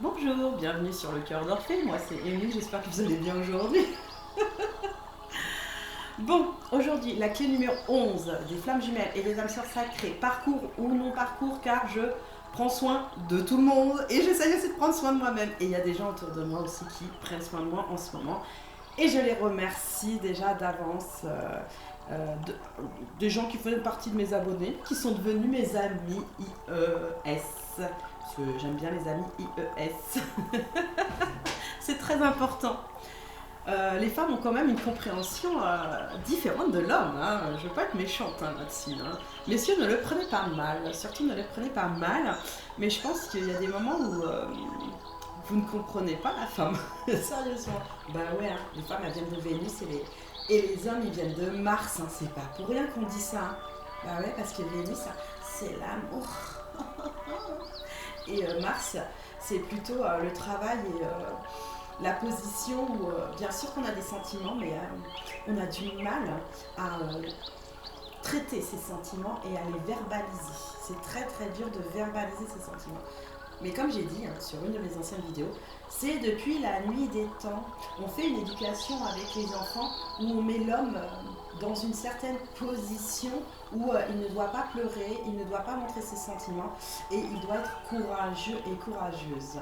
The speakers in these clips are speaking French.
Bonjour, bienvenue sur le cœur d'Orphée, moi c'est Émilie, j'espère que vous allez bien aujourd'hui. Bon, aujourd'hui, la clé numéro 11 des flammes jumelles et des âmes sœurs sacrées, parcours ou non parcours, car je prends soin de tout le monde et j'essaye aussi de prendre soin de moi-même. Et il y a des gens autour de moi aussi qui prennent soin de moi en ce moment. Et je les remercie déjà d'avance, des gens qui faisaient partie de mes abonnés, qui sont devenus mes amis IES. Parce que j'aime bien les amis IES. C'est très important. Les femmes ont quand même une compréhension différente de l'homme. Hein. Je ne veux pas être méchante là-dessus. Hein. Messieurs, ne le prenez pas mal. Surtout, ne le prenez pas mal. Mais je pense qu'il y a des moments où vous ne comprenez pas la femme. Sérieusement. Bah ouais, hein. Les femmes, elles viennent de Vénus et les hommes, ils viennent de Mars. Hein. C'est pas pour rien qu'on dit ça. Hein. Bah ouais, parce que Vénus, c'est l'amour. Et Mars, c'est plutôt le travail et la position où, bien sûr qu'on a des sentiments, mais on a du mal à traiter ces sentiments et à les verbaliser. C'est très très dur de verbaliser ces sentiments. Mais comme j'ai dit hein, sur une de mes anciennes vidéos, c'est depuis la nuit des temps. On fait une éducation avec les enfants où on met l'homme dans une certaine position où il ne doit pas pleurer, il ne doit pas montrer ses sentiments et il doit être courageux et courageuse.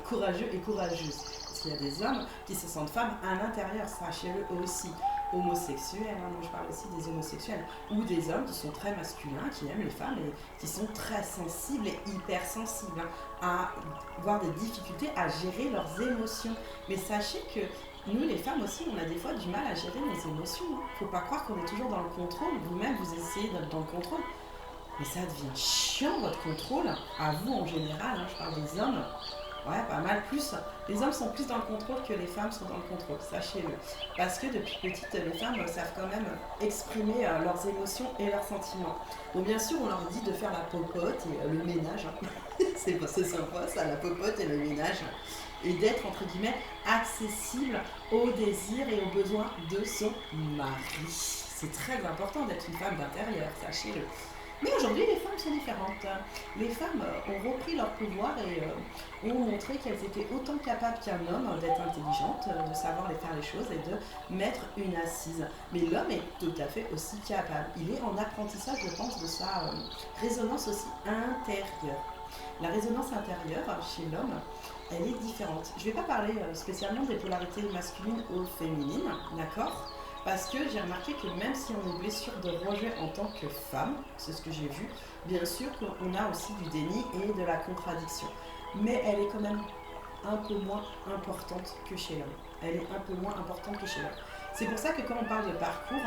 Courageux et courageuse. Parce qu'il y a des hommes qui se sentent femmes à l'intérieur, sachez-le aussi. Homosexuels, hein, moi je parle aussi des homosexuels, ou des hommes qui sont très masculins, qui aiment les femmes et qui sont très sensibles et hypersensibles à avoir des difficultés à gérer leurs émotions. Mais sachez que nous les femmes aussi, on a des fois du mal à gérer nos émotions. Hein. Faut pas croire qu'on est toujours dans le contrôle, vous-même vous essayez d'être dans le contrôle. Mais ça devient chiant votre contrôle, à vous en général, hein, je parle des hommes. Ouais, pas mal plus. Les hommes sont plus dans le contrôle que les femmes sont dans le contrôle, sachez-le. Parce que depuis petite, les femmes savent quand même exprimer leurs émotions et leurs sentiments. Donc bien sûr, on leur dit de faire la popote et le ménage. Hein. C'est sympa ça, la popote et le ménage. Et d'être, entre guillemets, accessible aux désirs et aux besoins de son mari. C'est très important d'être une femme d'intérieur, sachez-le. Mais aujourd'hui, les femmes sont différentes. Les femmes ont repris leur pouvoir et ont montré qu'elles étaient autant capables qu'un homme d'être intelligentes, de savoir faire les choses et de mettre une assise. Mais l'homme est tout à fait aussi capable. Il est en apprentissage, je pense, de sa résonance aussi intérieure. La résonance intérieure chez l'homme, elle est différente. Je ne vais pas parler spécialement des polarités masculines ou féminines, d'accord ? Parce que j'ai remarqué que même si on est blessure de rejet en tant que femme, c'est ce que j'ai vu, bien sûr qu'on a aussi du déni et de la contradiction. Mais elle est quand même un peu moins importante que chez l'homme. Elle est un peu moins importante que chez l'homme. C'est pour ça que quand on parle de parcours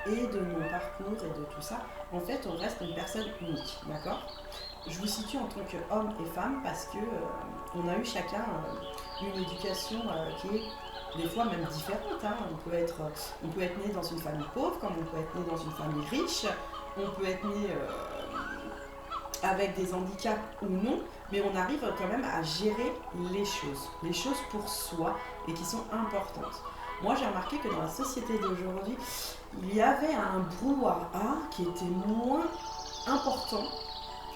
et de nos parcours et de tout ça, en fait on reste une personne unique, d'accord ? Je vous situe en tant qu'homme et femme parce que on a eu chacun une éducation qui est des fois même différentes. Hein. On peut être né dans une famille pauvre, comme on peut être né dans une famille riche, on peut être né avec des handicaps ou non, mais on arrive quand même à gérer les choses pour soi et qui sont importantes. Moi j'ai remarqué que dans la société d'aujourd'hui, il y avait un brouhaha qui était moins important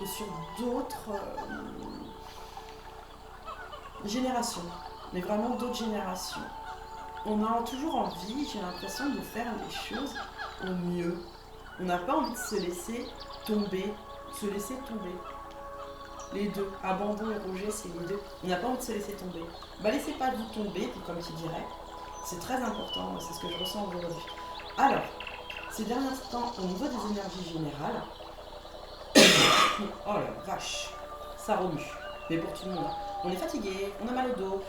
que sur d'autres générations, mais vraiment d'autres générations. On a toujours envie, j'ai l'impression, de faire les choses au mieux. On n'a pas envie de se laisser tomber. Les deux, abandon et rejet, c'est les deux. On n'a pas envie de se laisser tomber. Bah laissez pas vous tomber, comme tu dirais. C'est très important, c'est ce que je ressens aujourd'hui. Alors, ces derniers temps, au niveau des énergies générales, oh la vache, ça remue. Mais pour tout le monde, on est fatigué, on a mal au dos,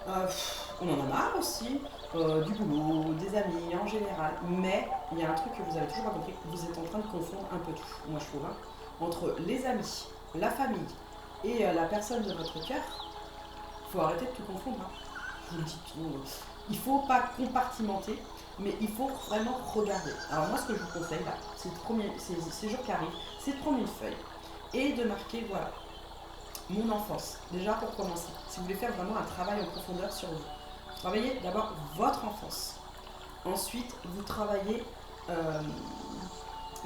on en a marre aussi, du boulot, des amis en général. Mais il y a un truc que vous avez toujours pas compris, vous êtes en train de confondre un peu tout, moi je trouve, hein, entre les amis, la famille et la personne de votre cœur. Il faut arrêter de tout confondre. Hein. Je vous le dis tout. Il ne faut pas compartimenter, mais il faut vraiment regarder. Alors moi ce que je vous conseille là, ces jours qui arrivent, c'est de prendre une feuille et de marquer, voilà, mon enfance, déjà pour commencer. Si vous voulez faire vraiment un travail en profondeur sur vous, travaillez d'abord votre enfance. Ensuite, vous travaillez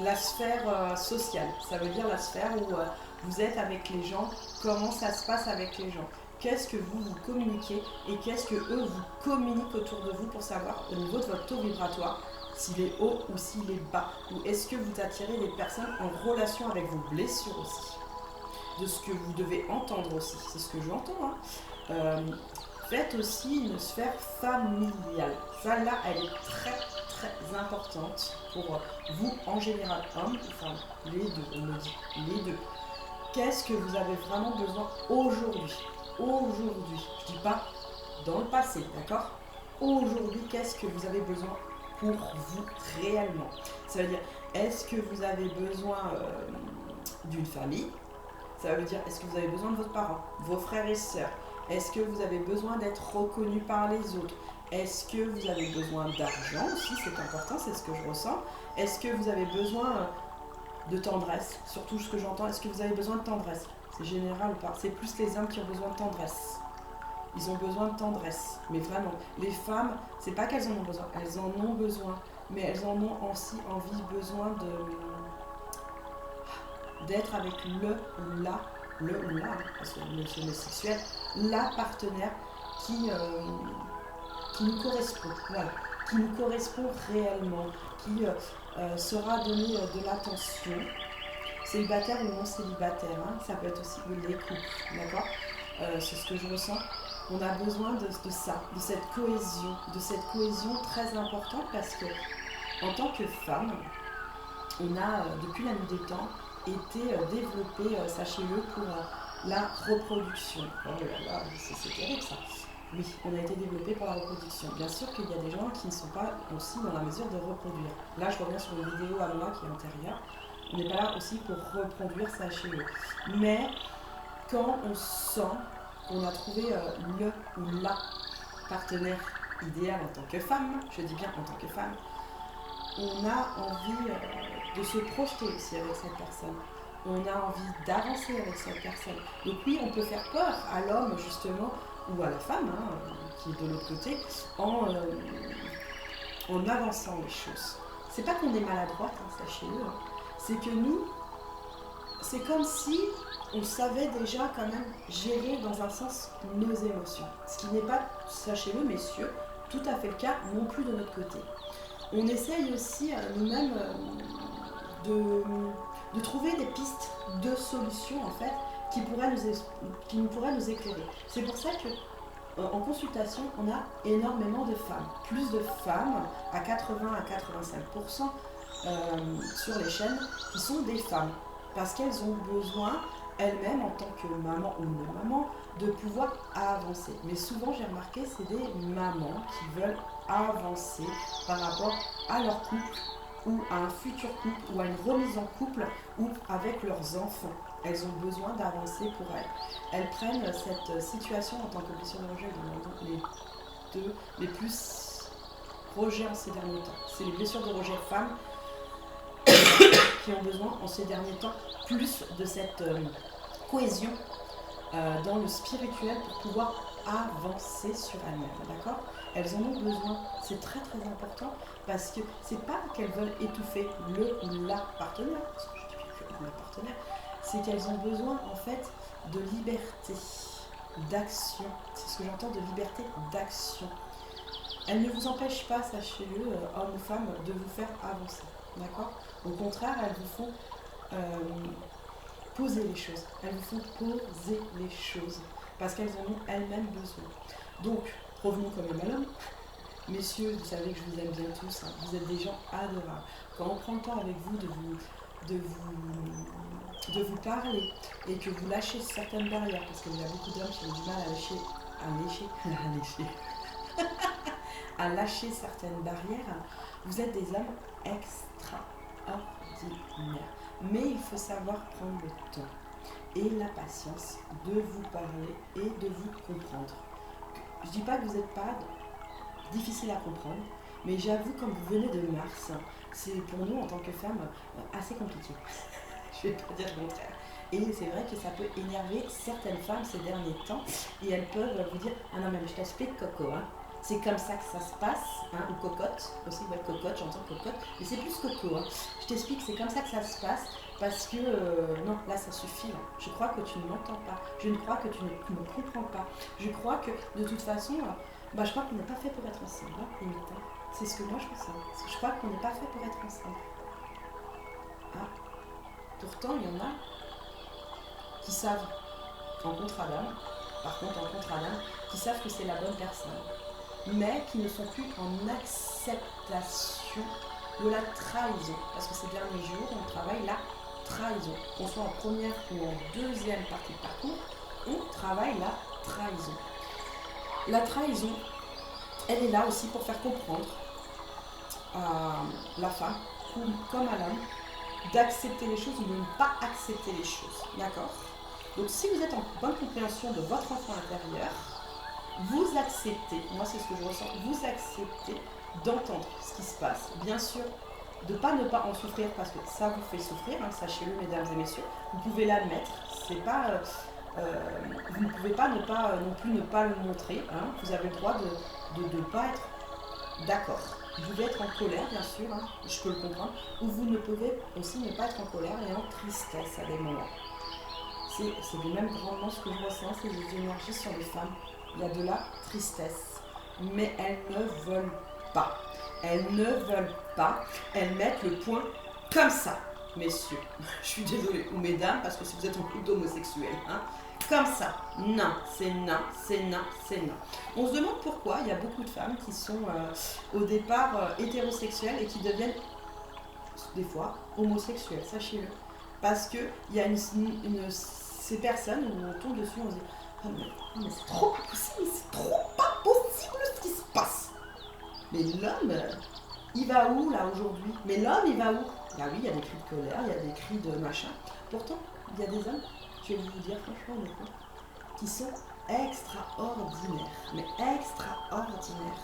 la sphère sociale. Ça veut dire la sphère où vous êtes avec les gens, comment ça se passe avec les gens. qu'est-ce que vous communiquez et qu'est-ce que eux vous communiquent autour de vous pour savoir au niveau de votre taux vibratoire s'il est haut ou s'il est bas, ou est-ce que vous attirez des personnes en relation avec vos blessures aussi, de ce que vous devez entendre aussi, c'est ce que j'entends. Faites aussi une sphère familiale, ça là elle est très très importante pour vous en général, hommes ou femmes, les deux, on me dit, les deux. Qu'est-ce que vous avez vraiment besoin aujourd'hui? Aujourd'hui, je dis pas dans le passé, d'accord? Aujourd'hui, qu'est-ce que vous avez besoin pour vous réellement? Ça veut dire, est-ce que vous avez besoin d'une famille? Ça veut dire, est-ce que vous avez besoin de vos parents, vos frères et sœurs? Est-ce que vous avez besoin d'être reconnu par les autres? Est-ce que vous avez besoin d'argent aussi? C'est important, c'est ce que je ressens. Est-ce que vous avez besoin de tendresse? Surtout ce que j'entends, est-ce que vous avez besoin de tendresse? C'est général ou pas? C'est plus les hommes qui ont besoin de tendresse. Ils ont besoin de tendresse, mais vraiment. Les femmes, c'est pas qu'elles en ont besoin, elles en ont besoin, mais elles en ont aussi envie, besoin d'être avec le ou la, parce que le sexuel, la partenaire qui nous correspond, voilà, qui nous correspond réellement, qui sera donné de l'attention, célibataire ou non célibataire, hein, ça peut être aussi les couples, d'accord, c'est ce que je ressens. On a besoin de ça, de cette cohésion très importante parce que en tant que femme, on a depuis la nuit des temps été développé, sachez-le, pour la reproduction. Oh là là, c'est terrible ça. Oui, on a été développé pour la reproduction. Bien sûr qu'il y a des gens qui ne sont pas aussi dans la mesure de reproduire. Là, je reviens sur une vidéo à moi qui est antérieure. On n'est pas là aussi pour reproduire, sachez-le. Mais quand on sent qu'on a trouvé le ou la partenaire idéal en tant que femme, je dis bien en tant que femme, on a envie de se projeter aussi avec cette personne. On a envie d'avancer avec cette personne. Donc oui, on peut faire peur à l'homme justement, ou à la femme, hein, qui est de l'autre côté, en avançant les choses. C'est pas qu'on est maladroite, hein, sachez-le. Hein. C'est que nous, c'est comme si on savait déjà quand même gérer dans un sens nos émotions. Ce qui n'est pas, sachez-le messieurs, tout à fait le cas non plus de notre côté. On essaye aussi nous-mêmes de trouver des pistes de solutions en fait qui pourraient nous éclairer. C'est pour ça que en consultation, on a énormément de femmes. Plus de femmes, à 80 à 85% sur les chaînes, qui sont des femmes. Parce qu'elles ont besoin, elles-mêmes, en tant que maman ou non-maman, de pouvoir avancer. Mais souvent, j'ai remarqué, c'est des mamans qui veulent avancer par rapport à leur couple ou à un futur couple ou à une remise en couple ou avec leurs enfants. Elles ont besoin d'avancer pour elles. Elles prennent cette situation en tant que blessure de rejet, les plus rejets en ces derniers temps. C'est les blessures de rejet femmes qui ont besoin en ces derniers temps plus de cette cohésion dans le spirituel pour pouvoir avancer sur elles-mêmes, d'accord? Elles en ont besoin, c'est très très important parce que c'est pas qu'elles veulent étouffer le ou la partenaire, parce que je dis bien le partenaire, c'est qu'elles ont besoin en fait de liberté, d'action, c'est ce que j'entends, de liberté d'action. Elles ne vous empêchent pas, sachez-le, hommes ou femmes, de vous faire avancer, d'accord? Au contraire, elles vous font poser les choses, elles vous font poser les choses parce qu'elles en ont elles-mêmes besoin. Donc, revenons quand même à l'homme. Messieurs, vous savez que je vous aime bien tous, hein. Vous êtes des gens adorables. Quand on prend le temps avec vous de vous parler et que vous lâchez certaines barrières, parce qu'il y a beaucoup d'hommes qui ont du mal à lâcher certaines barrières, vous êtes des hommes extraordinaires. Mais il faut savoir prendre le temps et la patience de vous parler et de vous comprendre. Je ne dis pas que vous n'êtes pas difficile à comprendre, mais j'avoue, comme vous venez de Mars, c'est pour nous en tant que femmes assez compliqué. Je ne vais pas dire le contraire. Et c'est vrai que ça peut énerver certaines femmes ces derniers temps et elles peuvent vous dire « Ah non mais je t'explique Coco, hein. C'est comme ça que ça se passe, hein, ou cocotte, aussi, ouais, cocotte, j'entends cocotte, mais c'est plus coco, hein. Je t'explique, c'est comme ça que ça se passe, Parce que, non, là, ça suffit. Là. Je crois que tu ne m'entends pas. Je crois que tu ne me comprends pas. Je crois que, de toute façon, je crois qu'on n'est pas fait pour être ensemble, hein, limite. Hein. C'est ce que moi, je ressens. Je crois qu'on n'est pas fait pour être ensemble. Ah. Pourtant, il y en a qui savent, en contrat d'âme, par contre, en contrat d'âme, qui savent que c'est la bonne personne, mais qui ne sont plus en acceptation de la trahison. Parce que ces derniers jours, on travaille la trahison. Qu'on soit en première ou en deuxième partie de parcours, on travaille la trahison. La trahison, elle est là aussi pour faire comprendre à la femme, comme à l'homme, d'accepter les choses ou de ne pas accepter les choses. D'accord ? Donc si vous êtes en bonne compréhension de votre enfant intérieur, vous acceptez, moi c'est ce que je ressens, vous acceptez d'entendre ce qui se passe. Bien sûr, de ne pas en souffrir parce que ça vous fait souffrir, hein, sachez-le mesdames et messieurs, vous pouvez l'admettre, c'est pas, vous ne pouvez pas non plus ne pas le montrer, hein, vous avez le droit de ne pas être d'accord. Vous pouvez être en colère, bien sûr, hein, je peux le comprendre, ou vous ne pouvez aussi ne pas être en colère et en tristesse à des moments. C'est de même grandement ce que je ressens, c'est des énergies sur les femmes. Il y a de la tristesse, mais elles ne veulent pas. Elles ne veulent pas, elles mettent le point comme ça, messieurs. Je suis désolée, ou mesdames, parce que si vous êtes en couple d'homosexuels, hein, comme ça, non, c'est non, c'est non, c'est non. On se demande pourquoi il y a beaucoup de femmes qui sont au départ hétérosexuelles et qui deviennent des fois homosexuelles, sachez-le. Parce qu'il y a ces personnes où on tombe dessus, on se dit « Oh mais c'est trop pas possible, c'est trop pas possible ce qui se passe !» Mais l'homme, il va où là aujourd'hui? Mais l'homme, il va où? Bah oui, il y a des cris de colère, il y a des cris de machin. Pourtant, il y a des hommes, je vais vous dire franchement honnêtement, qui sont extraordinaires. Mais extraordinaires.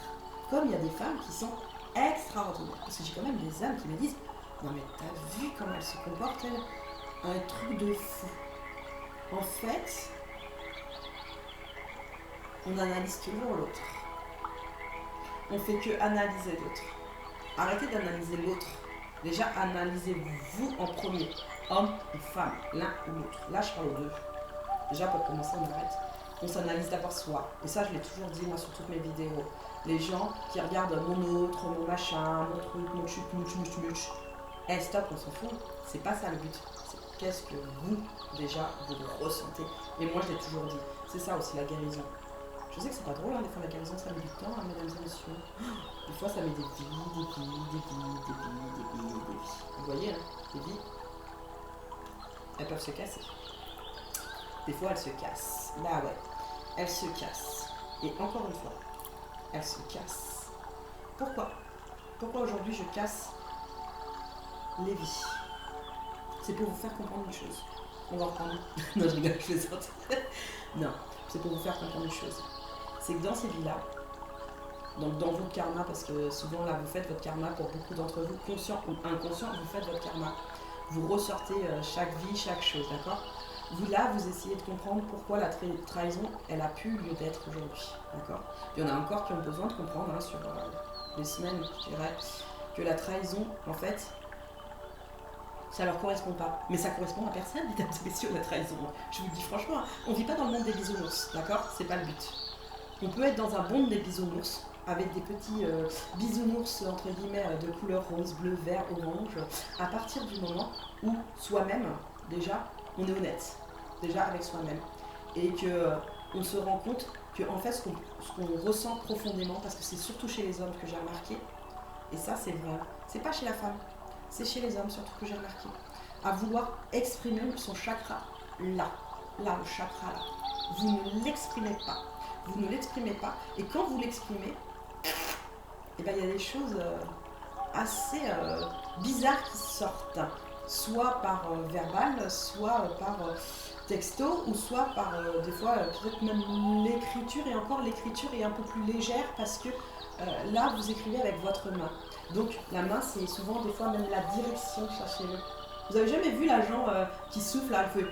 Comme il y a des femmes qui sont extraordinaires. Parce que j'ai quand même des hommes qui me disent « Non mais t'as vu comment elle se comporte elle? Un truc de fou. » En fait, on analyse toujours l'autre. On fait que analyser l'autre. Arrêtez d'analyser l'autre. Déjà, analysez-vous en premier. Homme ou femme, l'un ou l'autre. Là, je parle aux deux. Déjà, pour commencer, on arrête. On s'analyse d'abord soi. Et ça, je l'ai toujours dit, moi, sur toutes mes vidéos. Les gens qui regardent mon autre, mon machin, mon truc, mon chut, mouch. Eh, stop, on s'en fout. C'est pas ça le but. C'est qu'est-ce que vous, déjà, vous ressentez. Et moi, je l'ai toujours dit. C'est ça aussi, la guérison. Je sais que c'est pas drôle, hein, des fois la guérison ça met du temps, hein, mesdames et messieurs. Des fois ça met des vies. Vous voyez, hein, des vies, elles peuvent se casser. Des fois elles se cassent. Bah ouais, elles se cassent. Et encore une fois, elles se cassent. Pourquoi aujourd'hui je casse les vies? C'est pour vous faire comprendre une chose. On va reprendre. Non, je rigole, je fais ça. Non, c'est pour vous faire comprendre une chose. C'est que dans ces vies-là, donc dans votre karma, parce que souvent là vous faites votre karma, pour beaucoup d'entre vous, conscient ou inconscient, vous faites votre karma. Vous ressortez chaque vie, chaque chose, d'accord? Vous là, vous essayez de comprendre pourquoi la trahison, elle a pu lieu d'être aujourd'hui, d'accord? Il y en a encore qui ont besoin de comprendre, hein, sur des semaines, je dirais, que la trahison, en fait, ça leur correspond pas. Mais ça correspond à personne, mesdames et messieurs, la trahison. Je vous le dis franchement, on vit pas dans le monde des bisounours, d'accord? C'est pas le but. On peut être dans un monde des bisounours, avec des petits bisounours, entre guillemets, de couleur rose, bleu, vert, orange, à partir du moment où soi-même, déjà, on est honnête, déjà avec soi-même. Et qu'on se rend compte que, en fait, ce qu'on ressent profondément, parce que c'est surtout chez les hommes que j'ai remarqué, et ça c'est vrai, c'est pas chez la femme, c'est chez les hommes surtout que j'ai remarqué, à vouloir exprimer son chakra là, le chakra là. Vous ne l'exprimez pas. Vous ne l'exprimez pas, et quand vous l'exprimez, eh ben, il y a des choses assez bizarres qui sortent, soit par verbal, soit par texto, ou soit par des fois peut-être même l'écriture, et encore l'écriture est un peu plus légère parce que là vous écrivez avec votre main. Donc la main c'est souvent des fois même la direction, sachez-le. Vous avez jamais vu l'agent qui souffle là, elle fait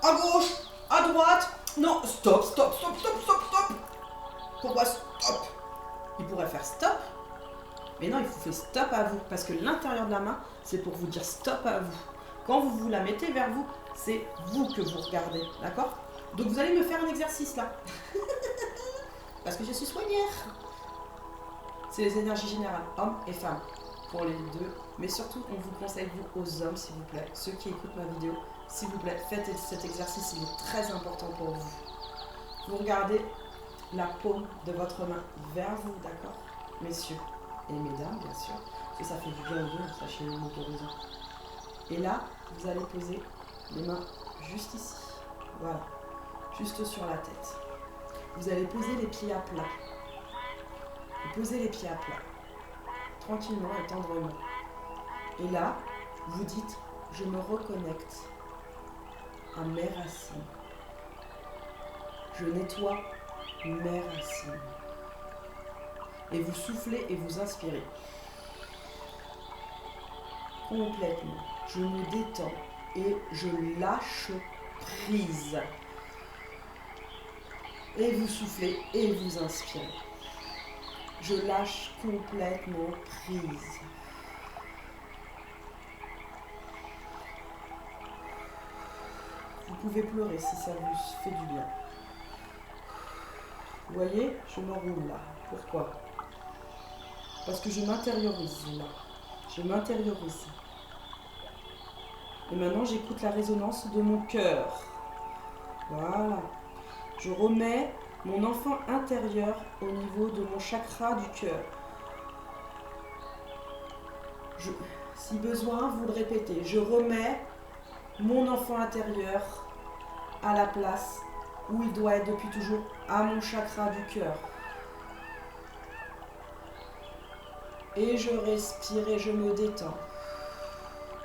à gauche, à droite, non, stop. Pourquoi stop? Il pourrait faire stop, mais non, il faut faire stop à vous, parce que l'intérieur de la main, c'est pour vous dire stop à vous. Quand vous vous la mettez vers vous, c'est vous que vous regardez, d'accord? Donc vous allez me faire un exercice là. Parce que je suis soignère. C'est les énergies générales, hommes et femmes, pour les deux. Mais surtout, on vous conseille, vous, aux hommes, s'il vous plaît. Ceux qui écoutent ma vidéo, s'il vous plaît, faites cet exercice, il est très important pour vous. Vous regardez la paume de votre main vers vous, d'accord, messieurs et mesdames, bien sûr, parce que ça fait du bien aux deux, sachez-le, autorisant. Et là, vous allez poser les mains juste ici, voilà, juste sur la tête. Vous allez poser les pieds à plat. Vous posez les pieds à plat, tranquillement et tendrement. Et là, vous dites, je me reconnecte à mes racines. Je nettoie mes racines. Et vous soufflez et vous inspirez. Complètement. Je me détends et je lâche prise. Et vous soufflez et vous inspirez. Je lâche complètement prise. Vous pouvez pleurer si ça vous fait du bien. Vous voyez, je m'enroule là. Pourquoi? Parce que je m'intériorise là. Je m'intériorise. Et maintenant, j'écoute la résonance de mon cœur. Voilà. Je remets mon enfant intérieur au niveau de mon chakra du cœur. Si besoin, vous le répétez. Je remets mon enfant intérieur à la place où il doit être depuis toujours, à mon chakra du cœur. Et je respire et je me détends.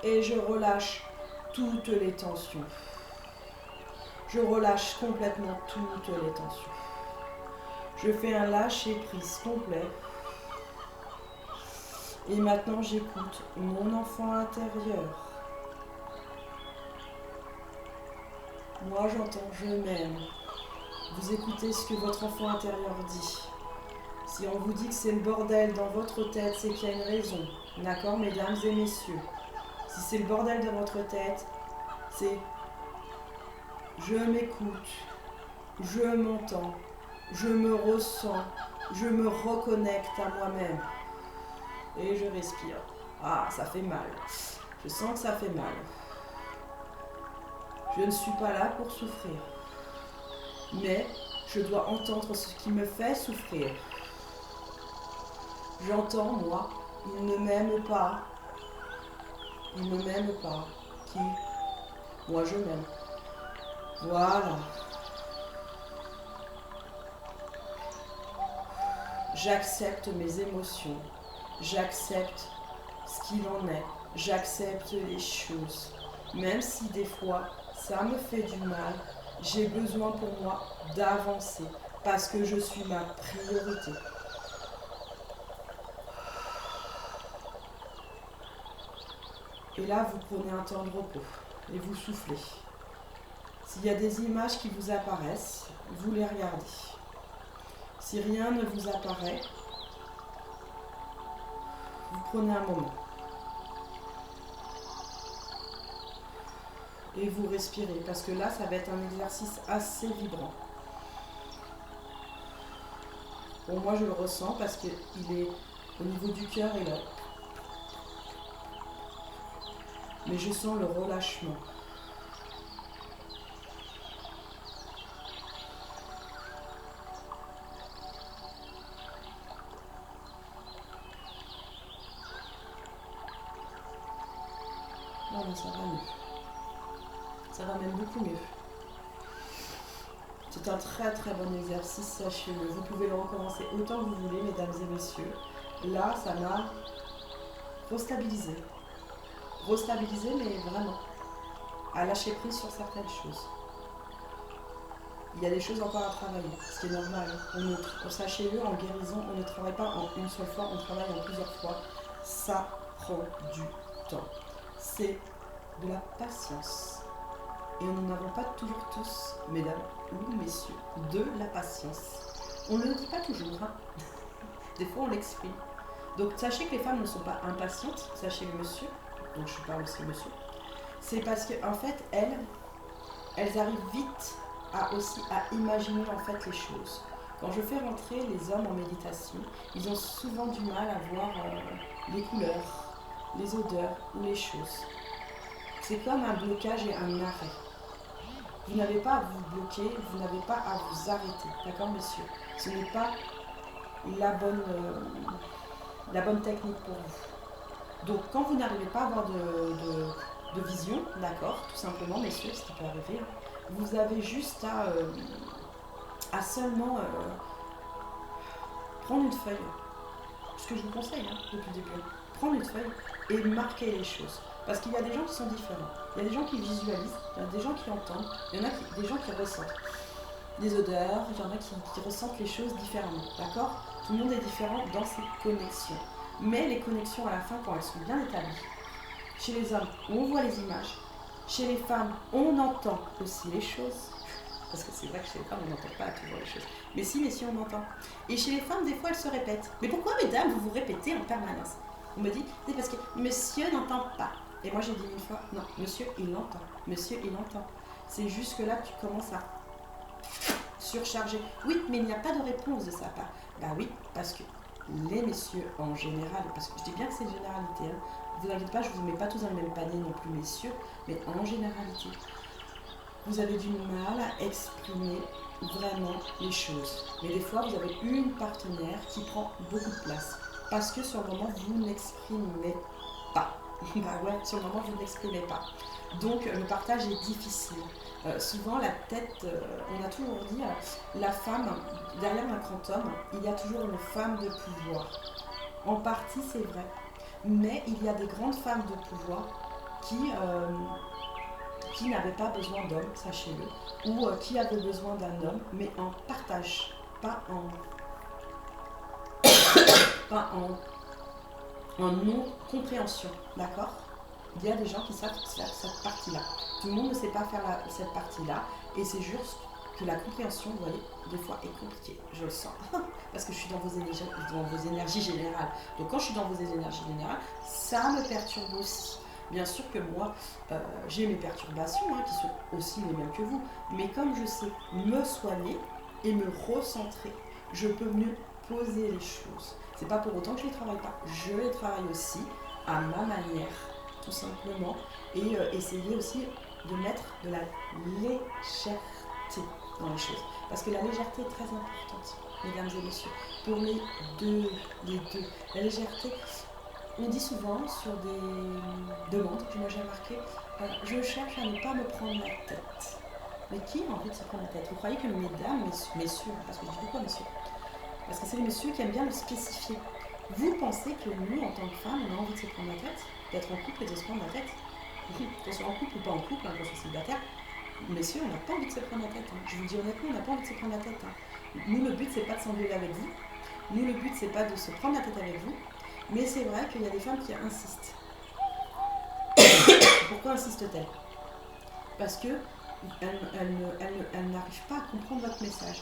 Et je relâche toutes les tensions. Je relâche complètement toutes les tensions. Je fais un lâcher-prise complet. Et maintenant, j'écoute mon enfant intérieur. Moi, j'entends, je m'aime. Vous écoutez ce que votre enfant intérieur dit. Si on vous dit que c'est le bordel dans votre tête, c'est qu'il y a une raison. D'accord, mesdames et messieurs? Si c'est le bordel de votre tête, c'est je m'écoute, je m'entends, je me ressens, je me reconnecte à moi-même. Et je respire. Ah, ça fait mal. Je sens que ça fait mal. Je ne suis pas là pour souffrir. Mais je dois entendre ce qui me fait souffrir. J'entends, moi, il ne m'aime pas. Il ne m'aime pas. Qui? Moi, je m'aime. Voilà. J'accepte mes émotions. J'accepte ce qu'il en est. J'accepte les choses. Même si des fois, ça me fait du mal, j'ai besoin pour moi d'avancer. Parce que je suis ma priorité. Et là, vous prenez un temps de repos et vous soufflez. S'il y a des images qui vous apparaissent, vous les regardez. Si rien ne vous apparaît, vous prenez un moment. Et vous respirez, parce que là, ça va être un exercice assez vibrant. Bon, moi, je le ressens parce qu'il est au niveau du cœur et là. Mais je sens le relâchement. Non, ça va mieux. Ça va même beaucoup mieux. C'est un très très bon exercice, sachez-le. Vous pouvez le recommencer autant que vous voulez, mesdames et messieurs. Là, ça m'a restabilisé. Restabilisé, mais vraiment. À lâcher prise sur certaines choses. Il y a des choses encore à travailler, ce qui est normal. Sachez-le, en guérison, on ne travaille pas en une seule fois, on travaille en plusieurs fois. Ça prend du temps. C'est de la patience. Et nous n'avons pas toujours tous, mesdames ou messieurs, de la patience. On ne le dit pas toujours, hein. Des fois on l'exprime. Donc sachez que les femmes ne sont pas impatientes, sachez le monsieur, donc je parle aussi monsieur. C'est parce que en fait, elles arrivent vite aussi à imaginer en fait les choses. Quand je fais rentrer les hommes en méditation, ils ont souvent du mal à voir les couleurs, les odeurs ou les choses. C'est comme un blocage et un arrêt. Vous n'avez pas à vous bloquer, vous n'avez pas à vous arrêter, d'accord messieurs? Ce n'est pas la bonne technique pour vous. Donc quand vous n'arrivez pas à avoir de vision, d'accord, tout simplement messieurs, ce qui peut arriver, vous avez juste à seulement prendre une feuille, ce que je vous conseille depuis le début, prendre une feuille et marquer les choses. Parce qu'il y a des gens qui sont différents, il y a des gens qui visualisent, il y a des gens qui entendent, il y en a des gens qui ressentent des odeurs, il y en a qui ressentent les choses différemment, d'accord? Tout le monde est différent dans ses connexions. Mais les connexions à la fin, quand elles sont bien établies, chez les hommes, on voit les images, chez les femmes, on entend aussi les choses. Parce que c'est vrai que chez les femmes, on n'entend pas toujours les choses. Mais si, on entend. Et chez les femmes, des fois, elles se répètent. Mais pourquoi, mesdames, vous vous répétez en permanence? On me dit, c'est parce que monsieur n'entend pas. Et moi, j'ai dit une fois, non, monsieur, il entend. Monsieur, il entend. C'est juste que là, tu commences à surcharger. Oui, mais il n'y a pas de réponse de sa part. Bah oui, parce que les messieurs en général, parce que je dis bien que c'est une généralité, vous inquiétez pas, je ne vous mets pas tous dans le même panier non plus, messieurs, mais en généralité, vous avez du mal à exprimer vraiment les choses. Mais des fois, vous avez une partenaire qui prend beaucoup de place. Parce que sur le moment, vous n'exprimez pas. Bah ouais, sur le moment, vous n'exprimez pas. Donc, le partage est difficile. Souvent, la tête, on a toujours dit, la femme, derrière un grand homme, il y a toujours une femme de pouvoir. En partie, c'est vrai. Mais il y a des grandes femmes de pouvoir qui n'avaient pas besoin d'hommes, sachez-le, ou qui avaient besoin d'un homme, mais en partage, pas en non-compréhension, d'accord? Il y a des gens qui savent faire cette partie-là. Tout le monde ne sait pas faire cette partie-là, et c'est juste que la compréhension, vous voyez, des fois est compliquée, je le sens, parce que je suis dans vos énergies générales. Donc quand je suis dans vos énergies générales, ça me perturbe aussi. Bien sûr que moi, j'ai mes perturbations qui sont aussi les mêmes que vous, mais comme je sais me soigner et me recentrer, je peux mieux poser les choses. C'est pas pour autant que je les travaille pas. Je les travaille aussi à ma manière, tout simplement, et essayer aussi de mettre de la légèreté dans les choses. Parce que la légèreté est très importante, mesdames et messieurs, pour les deux. La légèreté, on dit souvent sur des demandes que moi j'ai remarqué, je cherche à ne pas me prendre la tête. Mais qui a envie de se prendre la tête? Vous croyez que mesdames, messieurs, parce que je dis pourquoi messieurs? Parce que c'est les messieurs qui aiment bien le spécifier. Vous pensez que nous, en tant que femmes, on a envie de se prendre la tête, d'être en couple et de se prendre la tête? Qu'on soit en couple ou pas en couple, qu'on soit célibataire, messieurs, on n'a pas envie de se prendre la tête. Je vous dis honnêtement, on n'a pas envie de se prendre la tête. Nous, le but, c'est pas de s'engueuler avec vous. Nous, le but, c'est pas de se prendre la tête avec vous. Mais c'est vrai qu'il y a des femmes qui insistent. Pourquoi insistent-elles? Parce qu'elles n'arrivent pas à comprendre votre message.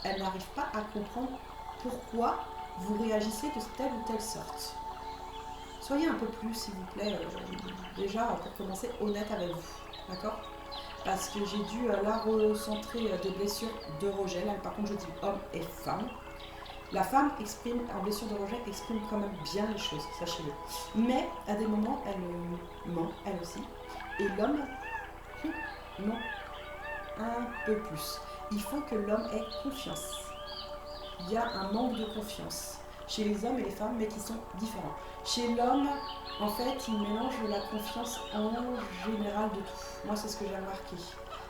Elles n'arrivent pas à comprendre pourquoi vous réagissez de telle ou telle sorte. Soyez un peu plus, s'il vous plaît, déjà pour commencer, honnête avec vous. D'accord? Parce que j'ai dû la recentrer des blessures de rejet. Là, par contre, je dis homme et femme. La femme exprime, en blessure de rejet, exprime quand même bien les choses, sachez-le. Mais à des moments, elle ment, elle aussi. Et l'homme ment un peu plus. Il faut que l'homme ait confiance. Il y a un manque de confiance chez les hommes et les femmes, mais qui sont différents. Chez l'homme, en fait, il mélange la confiance en général de tout. Moi, c'est ce que j'ai remarqué.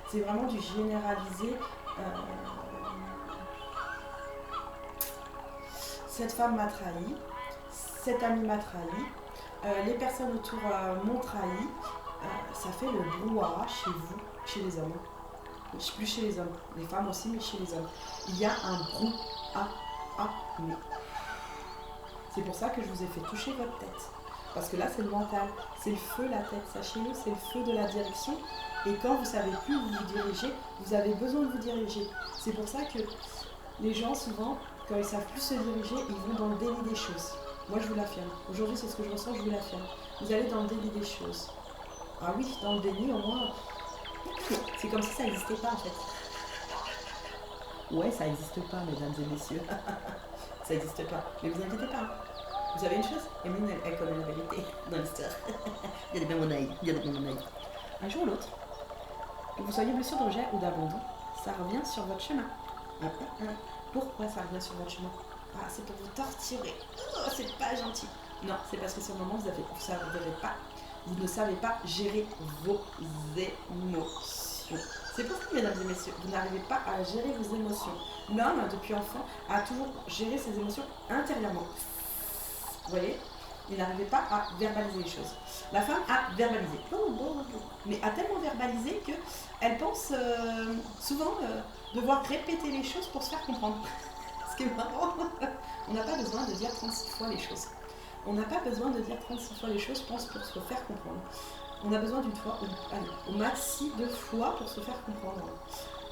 C'est vraiment du généralisé. Cette femme m'a trahi, cet ami m'a trahi, les personnes autour m'ont trahi. Ça fait le brouhaha chez vous, chez les hommes. Plus chez les hommes, les femmes aussi, mais chez les hommes. Il y a un brouhaha. C'est pour ça que je vous ai fait toucher votre tête. Parce que là, c'est le mental, c'est le feu, la tête, sachez-le, c'est le feu de la direction. Et quand vous ne savez plus où vous dirigez, vous avez besoin de vous diriger. C'est pour ça que les gens, souvent, quand ils ne savent plus se diriger, ils vont dans le déni des choses. Moi, je vous l'affirme. Aujourd'hui, c'est ce que je ressens, je vous l'affirme. Vous allez dans le déni des choses. Ah oui, dans le déni, au moins, c'est comme si ça n'existait pas en fait. Ouais, ça n'existe pas, mesdames et messieurs. Ça n'existe pas. Mais vous inquiétez pas. Vous savez une chose, Emeline, elle connaît la vérité dans l'histoire. Regardez bien mon œil, regardez bien mon œil. Un jour ou l'autre, que vous soyez blessure de rejet ou d'abandon, ça revient sur votre chemin. Pourquoi ça revient sur votre chemin? Ah, c'est pour vous torturer. Oh, c'est pas gentil. Non, c'est parce que sur le moment, vous ne savez pas gérer vos émotions. C'est pour ça, mesdames et messieurs, vous n'arrivez pas à gérer vos émotions. L'homme, depuis enfant, a toujours géré ses émotions intérieurement. Vous voyez? Il n'arrivait pas à verbaliser les choses. La femme a verbalisé, mais a tellement verbalisé qu'elle pense souvent devoir répéter les choses pour se faire comprendre. Ce qui est marrant, on n'a pas besoin de dire 36 fois les choses. On n'a pas besoin de dire 36 fois les choses, je pense, pour se faire comprendre. On a besoin d'une fois, au maxi 2 fois pour se faire comprendre.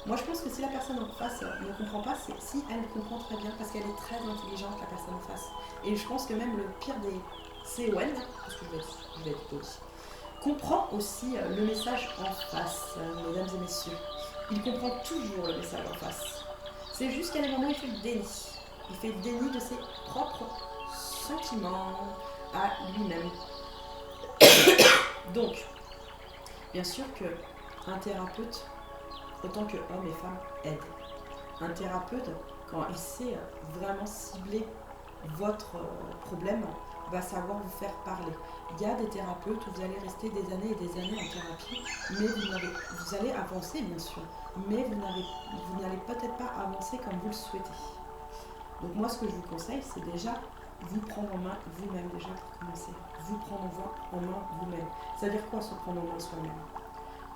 Moi, je pense que si la personne en face ne comprend pas, c'est si elle comprend très bien, parce qu'elle est très intelligente, la personne en face. Et je pense que même le pire des CON, parce que je vais être poli, comprend aussi le message en face, mesdames et messieurs. Il comprend toujours le message en face. C'est juste qu'à des moments, il fait le déni. Il fait le déni de ses propres sentiments à lui-même. Donc, bien sûr qu'un thérapeute, autant que hommes et femmes, aide. Un thérapeute, quand il sait vraiment cibler votre problème, va savoir vous faire parler. Il y a des thérapeutes où vous allez rester des années et des années en thérapie, mais vous allez avancer bien sûr, mais vous n'allez peut-être pas avancer comme vous le souhaitez. Donc moi, ce que je vous conseille, c'est déjà vous prendre en main vous-même déjà pour commencer. Vous prendre en main vous-même. C'est-à-dire quoi se prendre en main soi-même?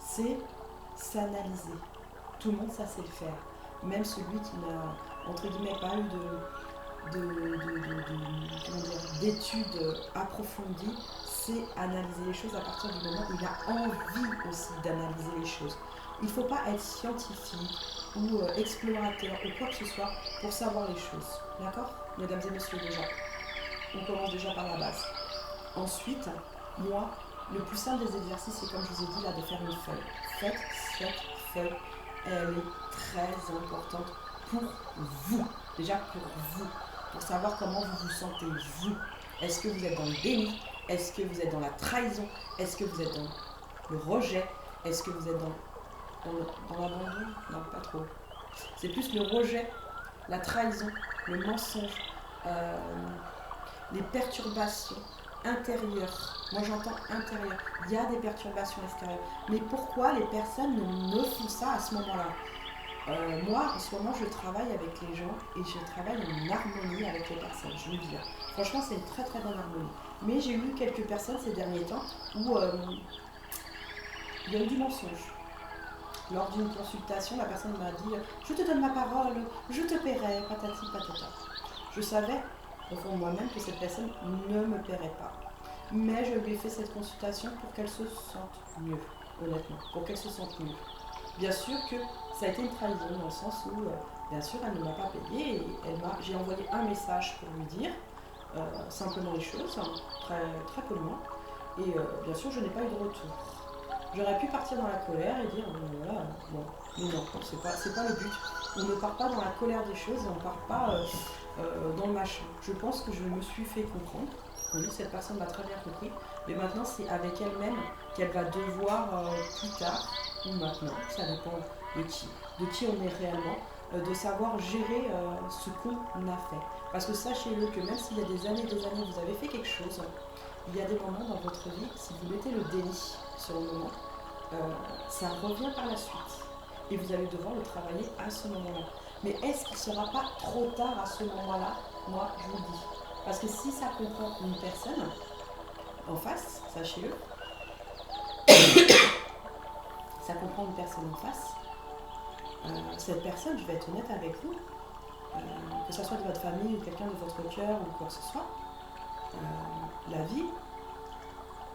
C'est s'analyser. Tout le monde, ça sait le faire. Même celui qui n'a, entre guillemets, pas eu d'études approfondies, c'est analyser les choses à partir du moment où il a envie aussi d'analyser les choses. Il ne faut pas être scientifique ou explorateur ou quoi que ce soit pour savoir les choses. D'accord, mesdames et messieurs, déjà. On commence déjà par la base. Ensuite, moi, le plus simple des exercices, c'est comme je vous ai dit là, de faire une feuille. Faites cette feuille. Elle est très importante pour vous. Déjà pour vous. Pour savoir comment vous vous sentez, vous. Est-ce que vous êtes dans le déni? Est-ce que vous êtes dans la trahison? Est-ce que vous êtes dans le rejet? Est-ce que vous êtes dans l'abandon? Non, pas trop. C'est plus le rejet, la trahison, le mensonge, les perturbations intérieures. Moi j'entends intérieur. Il y a des perturbations extérieures. Mais pourquoi les personnes ne font ça à ce moment-là? Moi, en ce moment, je travaille avec les gens et je travaille en harmonie avec les personnes, je veux dire. Franchement, c'est une très très bonne harmonie. Mais j'ai eu quelques personnes ces derniers temps où il y a eu du mensonge. Lors d'une consultation, la personne m'a dit « Je te donne ma parole, je te paierai, patati patata ». Je savais au fond de moi-même que cette personne ne me paierait pas. Mais je lui ai fait cette consultation pour qu'elle se sente mieux, honnêtement, pour qu'elle se sente mieux. Bien sûr que ça a été une trahison dans le sens où, bien sûr, elle ne m'a pas payé et j'ai envoyé un message pour lui dire simplement les choses, très, très poliment. Et bien sûr, je n'ai pas eu de retour. J'aurais pu partir dans la colère et dire voilà, bon, mais non, c'est pas le but. On ne part pas dans la colère des choses et on ne part pas dans le machin. Je pense que je me suis fait comprendre. Oui, cette personne m'a très bien compris. Mais maintenant, c'est avec elle-même qu'elle va devoir plus tard ou maintenant, ça dépend de qui on est réellement, de savoir gérer ce qu'on a fait. Parce que sachez-le que même s'il y a des années vous avez fait quelque chose, il y a des moments dans votre vie, si vous mettez le déni sur le moment, ça revient par la suite. Et vous allez devoir le travailler à ce moment-là. Mais est-ce qu'il ne sera pas trop tard à ce moment-là? Moi, je vous le dis. Parce que si ça comprend une personne en face, sachez-le, ça comprend une personne en face, cette personne, je vais être honnête avec vous, que ce soit de votre famille ou quelqu'un de votre cœur ou quoi que ce soit, la vie,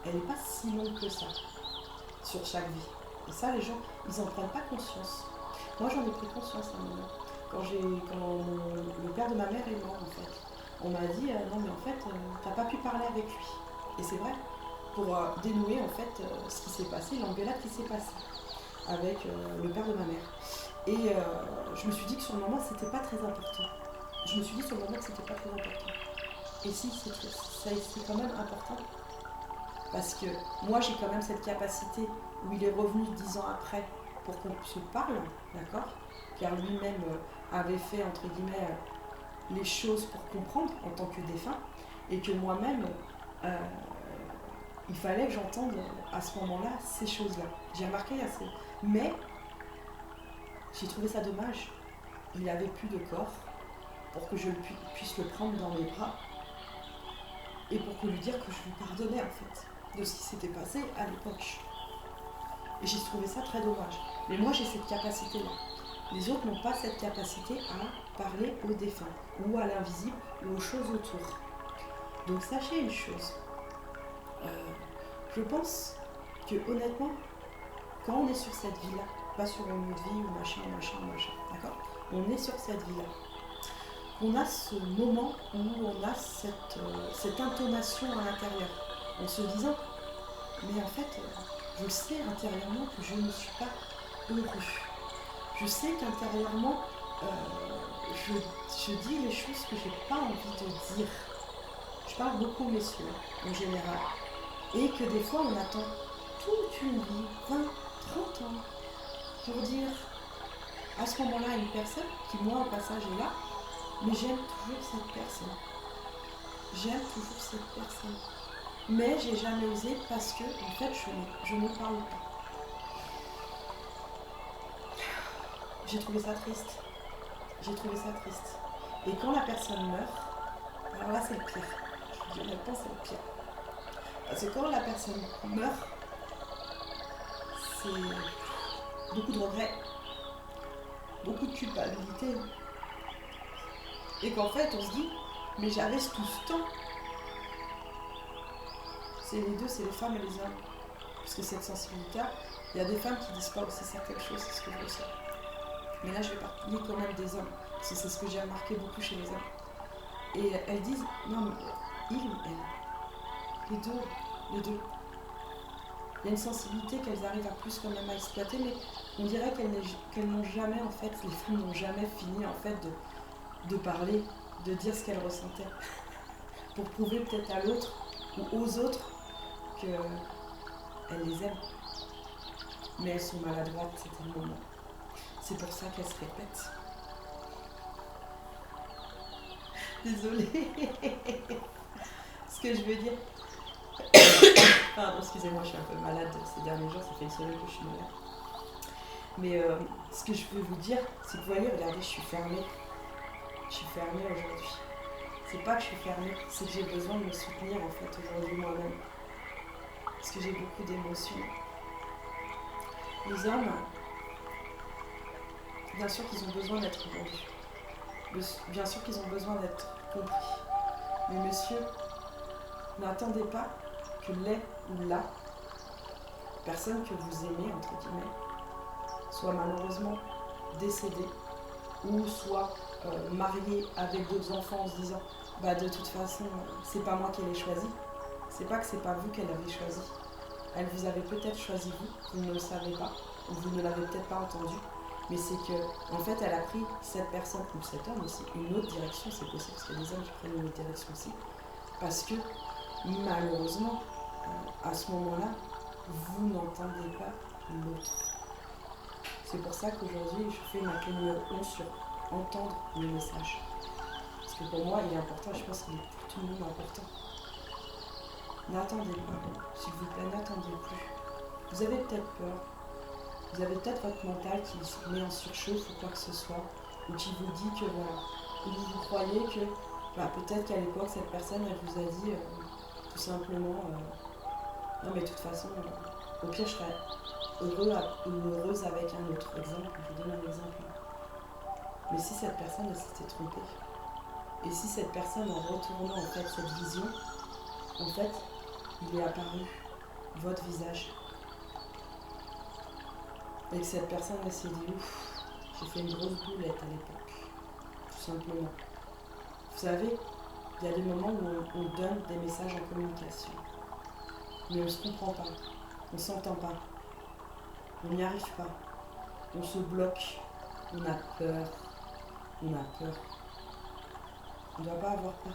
elle n'est pas si longue que ça, sur chaque vie. Et ça, les gens, ils n'en prennent pas conscience. Moi, j'en ai pris conscience à un moment. Quand le père de ma mère est mort, en fait, on m'a dit, non mais en fait, t'as pas pu parler avec lui. Et c'est vrai, pour dénouer en fait ce qui s'est passé, l'engueulade qui s'est passée avec le père de ma mère. Et je me suis dit que sur le moment, c'était pas très important. Je me suis dit sur le moment que c'était pas très important. Et si, c'est quand même important. Parce que moi, j'ai quand même cette capacité où il est revenu 10 ans après pour qu'on se parle, d'accord ? Car lui-même avait fait, entre guillemets, les choses pour comprendre en tant que défunt. Et que moi-même, il fallait que j'entende à ce moment-là ces choses-là. J'ai remarqué assez. Mais j'ai trouvé ça dommage. Il n'avait plus de corps pour que je puisse le prendre dans mes bras et pour lui dire que je lui pardonnais en fait de ce qui s'était passé à l'époque. Et j'ai trouvé ça très dommage. Mais moi j'ai cette capacité-là. Les autres n'ont pas cette capacité à parler aux défunts ou à l'invisible ou aux choses autour. Donc sachez une chose. Je pense que honnêtement, quand on est sur cette vie-là, pas sur une autre vie ou machin, d'accord ? On est sur cette vie-là. On a ce moment où on a cette intonation à l'intérieur, en se disant, mais en fait, je sais intérieurement que je ne suis pas heureux. Je sais qu'intérieurement, je dis les choses que je n'ai pas envie de dire. Je parle beaucoup messieurs, en général. Et que des fois, on attend toute une vie, 20, 30 ans, pour dire à ce moment-là à une personne, qui moi au passage est là, mais j'aime toujours cette personne. J'aime toujours cette personne. Mais j'ai jamais osé parce que, en fait, je ne parle pas. J'ai trouvé ça triste. J'ai trouvé ça triste. Et quand la personne meurt, alors là c'est le pire. Je dis honnêtement, c'est le pire. Parce que quand la personne meurt, c'est beaucoup de regrets, beaucoup de culpabilité. Et qu'en fait, on se dit, mais j'avais tout ce temps. C'est les deux, c'est les femmes et les hommes. Parce que cette sensibilité, il y a des femmes qui disent pas aussi certaines choses, c'est ce que je ressens. Mais là, je vais parler quand même des hommes, parce que c'est ce que j'ai remarqué beaucoup chez les hommes. Et elles disent, non, mais il ou elle, les deux. Il y a une sensibilité qu'elles arrivent à plus quand même à exploiter, mais on dirait qu'elles n'ont jamais, en fait, les femmes n'ont jamais fini, en fait, de parler, de dire ce qu'elles ressentaient, pour prouver peut-être à l'autre, ou aux autres, qu'elles les aiment. Mais elles sont maladroites, c'est un moment. C'est pour ça qu'elles se répètent. Désolée. Ce que je veux dire... Pardon, excusez-moi, je suis un peu malade ces derniers jours, ça fait une semaine que je suis malade. Mais ce que je veux vous dire, c'est que vous voyez, regardez, je suis fermée. Je suis fermée aujourd'hui. C'est pas que je suis fermée, c'est que j'ai besoin de me soutenir en fait aujourd'hui moi-même. Parce que j'ai beaucoup d'émotions. Les hommes, bien sûr qu'ils ont besoin d'être entendus. Bien sûr qu'ils ont besoin d'être compris. Mais monsieur, n'attendez pas que les ou la personne que vous aimez, entre guillemets, soit malheureusement décédée ou soit mariée avec d'autres enfants en se disant bah de toute façon c'est pas moi qui l'ai choisi. C'est pas que c'est pas vous qu'elle avait choisi. Elle vous avait peut-être choisi vous ne le savez pas, ou vous ne l'avez peut-être pas entendu, mais c'est que en fait elle a pris cette personne ou cet homme aussi une autre direction, c'est possible parce qu'il y a des hommes qui prennent une autre direction aussi, parce que malheureusement à ce moment-là vous n'entendez pas l'autre. C'est pour ça qu'aujourd'hui je fais ma clé numéro 11 sur entendre le message. Parce que pour moi il est important, je pense qu'il est pour tout le monde important. N'attendez pas, s'il vous plaît, n'attendez plus. Vous avez peut-être peur, vous avez peut-être votre mental qui se met en surchauffe ou quoi que ce soit, ou qui vous dit que voilà, ou vous croyez que peut-être qu'à l'époque cette personne elle vous a dit tout simplement non mais de toute façon au pire je serais heureux ou heureuse avec un autre exemple, je vous donne un exemple. Mais si cette personne elle s'était trompée, et si cette personne en retournant en fait cette vision, en fait il est apparu votre visage. Et que cette personne elle s'est dit ouf, j'ai fait une grosse boulette à l'époque. Tout simplement. Vous savez, il y a des moments où on donne des messages en communication. mais on ne se comprend pas, on ne s'entend pas, on n'y arrive pas, on se bloque, on a peur, on a peur. On ne doit pas avoir peur.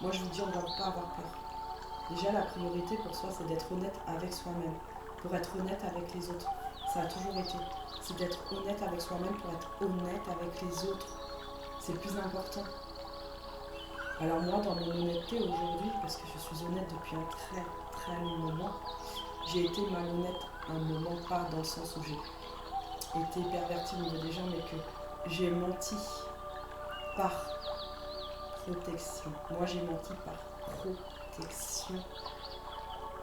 Moi je vous dis, on ne doit pas avoir peur. Déjà la priorité pour soi, c'est d'être honnête avec soi-même, pour être honnête avec les autres. Ça a toujours été. C'est d'être honnête avec soi-même pour être honnête avec les autres. C'est le plus important. Alors moi, dans mon honnêteté aujourd'hui, parce que je suis honnête depuis un très très long moment, j'ai été malhonnête un moment, pas dans le sens où j'ai été pervertie au niveau des gens, mais que j'ai menti par protection. Moi, j'ai menti par protection,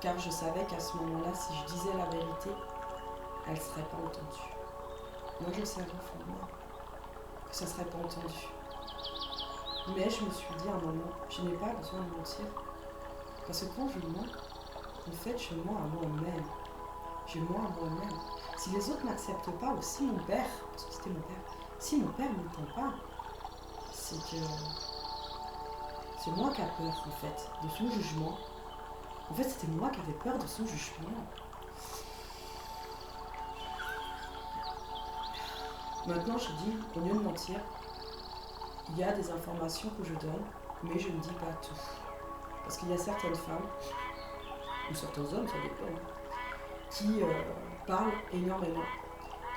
car je savais qu'à ce moment-là, si je disais la vérité, elle ne serait pas entendue. Moi, je savais au fond de moi que ça ne serait pas entendu. Mais je me suis dit à un moment, je n'ai pas besoin de mentir. Parce que quand je mens, en fait, je mens à moi-même. Je mens à moi-même. Si les autres ne m'acceptent pas, ou si mon père, parce que c'était mon père, si mon père ne m'entend pas, c'est que c'est moi qui ai peur, en fait, de son jugement. En fait, c'était moi qui avais peur de son jugement. Maintenant, je dis, au lieu de mentir, il y a des informations que je donne, mais je ne dis pas tout. Parce qu'il y a certaines femmes, ou certains hommes, ça dépend, qui parlent énormément.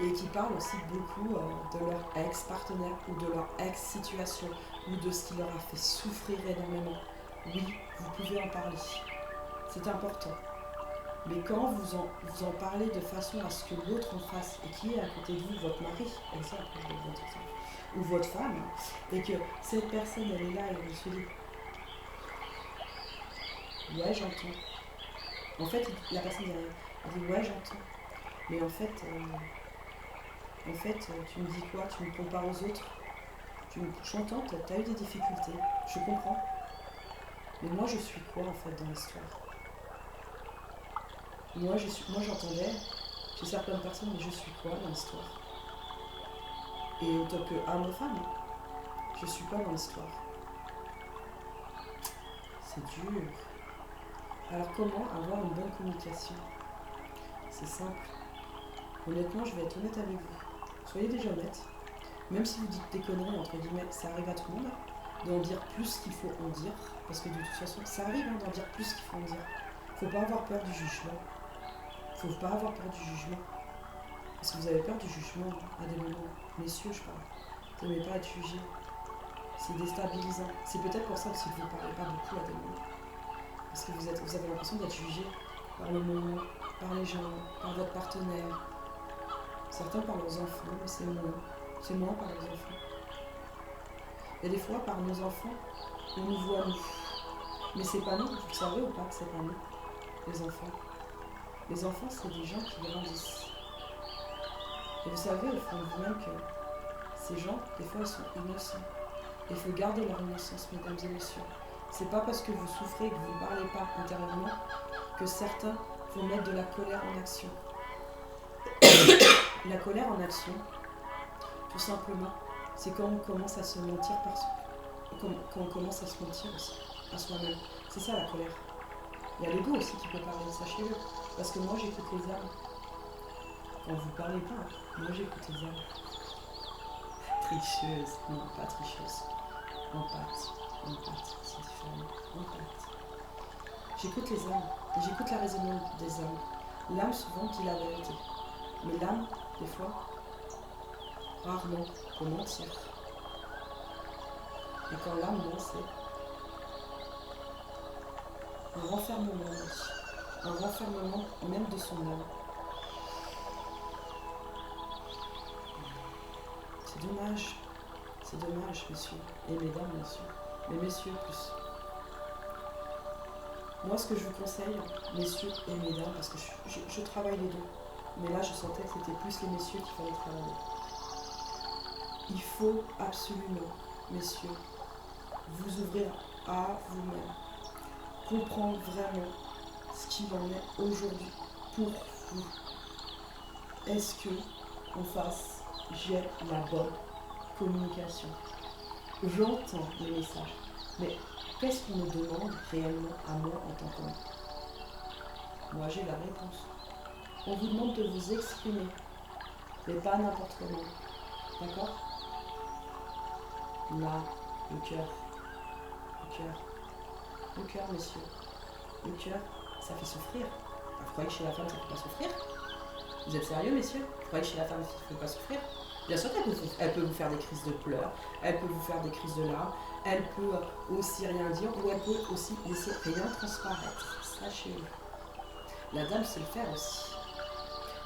Et qui parlent aussi beaucoup de leur ex-partenaire ou de leur ex-situation ou de ce qui leur a fait souffrir énormément. Oui, vous pouvez en parler. C'est important. Mais quand vous en parlez de façon à ce que l'autre en face, et qui est à côté de vous, votre mari, exemple, ou votre femme, et que cette personne, elle est là et elle se dit « Ouais, j'entends ». En fait, la personne dit « Ouais, j'entends ». Mais en fait, tu me dis quoi? Tu me compares aux autres? J'entends, tu as eu des difficultés, je comprends. Mais moi, je suis quoi en fait dans l'histoire? Moi, j'entendais, chez certaines personnes, mais je suis quoi dans l'histoire? Et en tant qu'homme-femme, je suis quoi dans l'histoire? C'est dur. Alors comment avoir une bonne communication? C'est simple. Honnêtement, je vais être honnête avec vous. Soyez déjà honnête. Même si vous dites des conneries, entre guillemets, ça arrive à tout le monde, d'en dire plus qu'il faut en dire. Parce que de toute façon, ça arrive d'en dire plus qu'il faut en dire. Faut pas avoir peur du jugement. Faut pas avoir peur du jugement. Parce que vous avez peur du jugement à des moments. Messieurs, je parle. Vous n'aimez pas être jugé. C'est déstabilisant. C'est peut-être pour ça aussi que vous ne parlez pas beaucoup à des moments. Parce que vous avez l'impression d'être jugé par le moment, par les gens, par votre partenaire. Certains par leurs enfants, mais c'est moins. C'est moins par les enfants. Et des fois, par nos enfants, on nous voit nous. Mais c'est pas nous, vous le savez ou pas que c'est pas nous, les enfants. Les enfants, c'est des gens qui grandissent. Et vous savez au fond de vous-même que ces gens, des fois, ils sont innocents. Il faut garder leur innocence, mesdames et messieurs. C'est pas parce que vous souffrez et que vous ne parlez pas intérieurement que certains vont mettre de la colère en action. La colère en action, tout simplement, c'est quand on commence à se mentir quand on commence à se mentir à soi-même. C'est ça la colère. Il y a l'ego aussi qui peut parler, sachez-le. Parce que moi j'écoute les âmes. Quand vous parlez pas, moi j'écoute les âmes. Tricheuse, non pas tricheuse. Empathie, c'est différent. Empathie. J'écoute les âmes, et j'écoute la résonance des âmes. L'âme souvent dit la vérité. Mais l'âme, des fois, rarement, peut mentir. Et quand l'âme ment, c'est un renfermement, un renfermement même de son âme. C'est dommage, messieurs, et mesdames, bien sûr, mais messieurs plus. Moi, ce que je vous conseille, messieurs et mesdames, parce que je travaille les deux, mais là, je sentais que c'était plus les messieurs qu'il fallait travailler. Il faut absolument, messieurs, vous ouvrir à vous-même, comprendre vraiment ce qu'il en est aujourd'hui pour vous. Est-ce que, en face, j'ai la bonne communication? J'entends les messages, mais qu'est-ce qu'on me demande réellement à moi en tant qu'homme? Moi, j'ai la réponse. On vous demande de vous exprimer, mais pas n'importe comment. D'accord? Là, le cœur. Le cœur. Le cœur, monsieur. Le cœur, ça fait souffrir. Vous croyez que chez la femme, ça ne fait pas souffrir? Vous êtes sérieux, messieurs? Vous croyez que chez la femme, ça ne fait pas souffrir? Bien sûr qu'elle peut vous faire des crises de pleurs, elle peut vous faire des crises de larmes, elle peut aussi rien dire, ou elle peut aussi laisser rien transparaître. Sachez-le. La dame sait le faire aussi.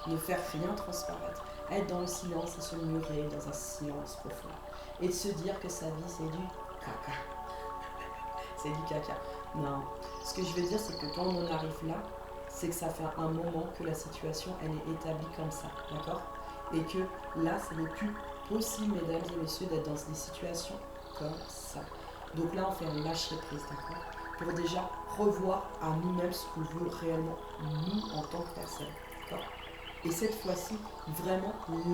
Ne faire rien transparaître. Être dans le silence et se murer dans un silence profond. Et de se dire que sa vie, c'est du caca. C'est du caca. Non. Ce que je veux dire, c'est que quand on en arrive là, c'est que ça fait un moment que la situation, elle est établie comme ça. D'accord? Et que là, ce n'est plus possible, mesdames et messieurs, d'être dans des situations comme ça. Donc là, on fait un lâcher prise, d'accord? Pour déjà revoir à nous-mêmes ce qu'on veut réellement, nous, en tant que personne. D'accord? Et cette fois-ci, vraiment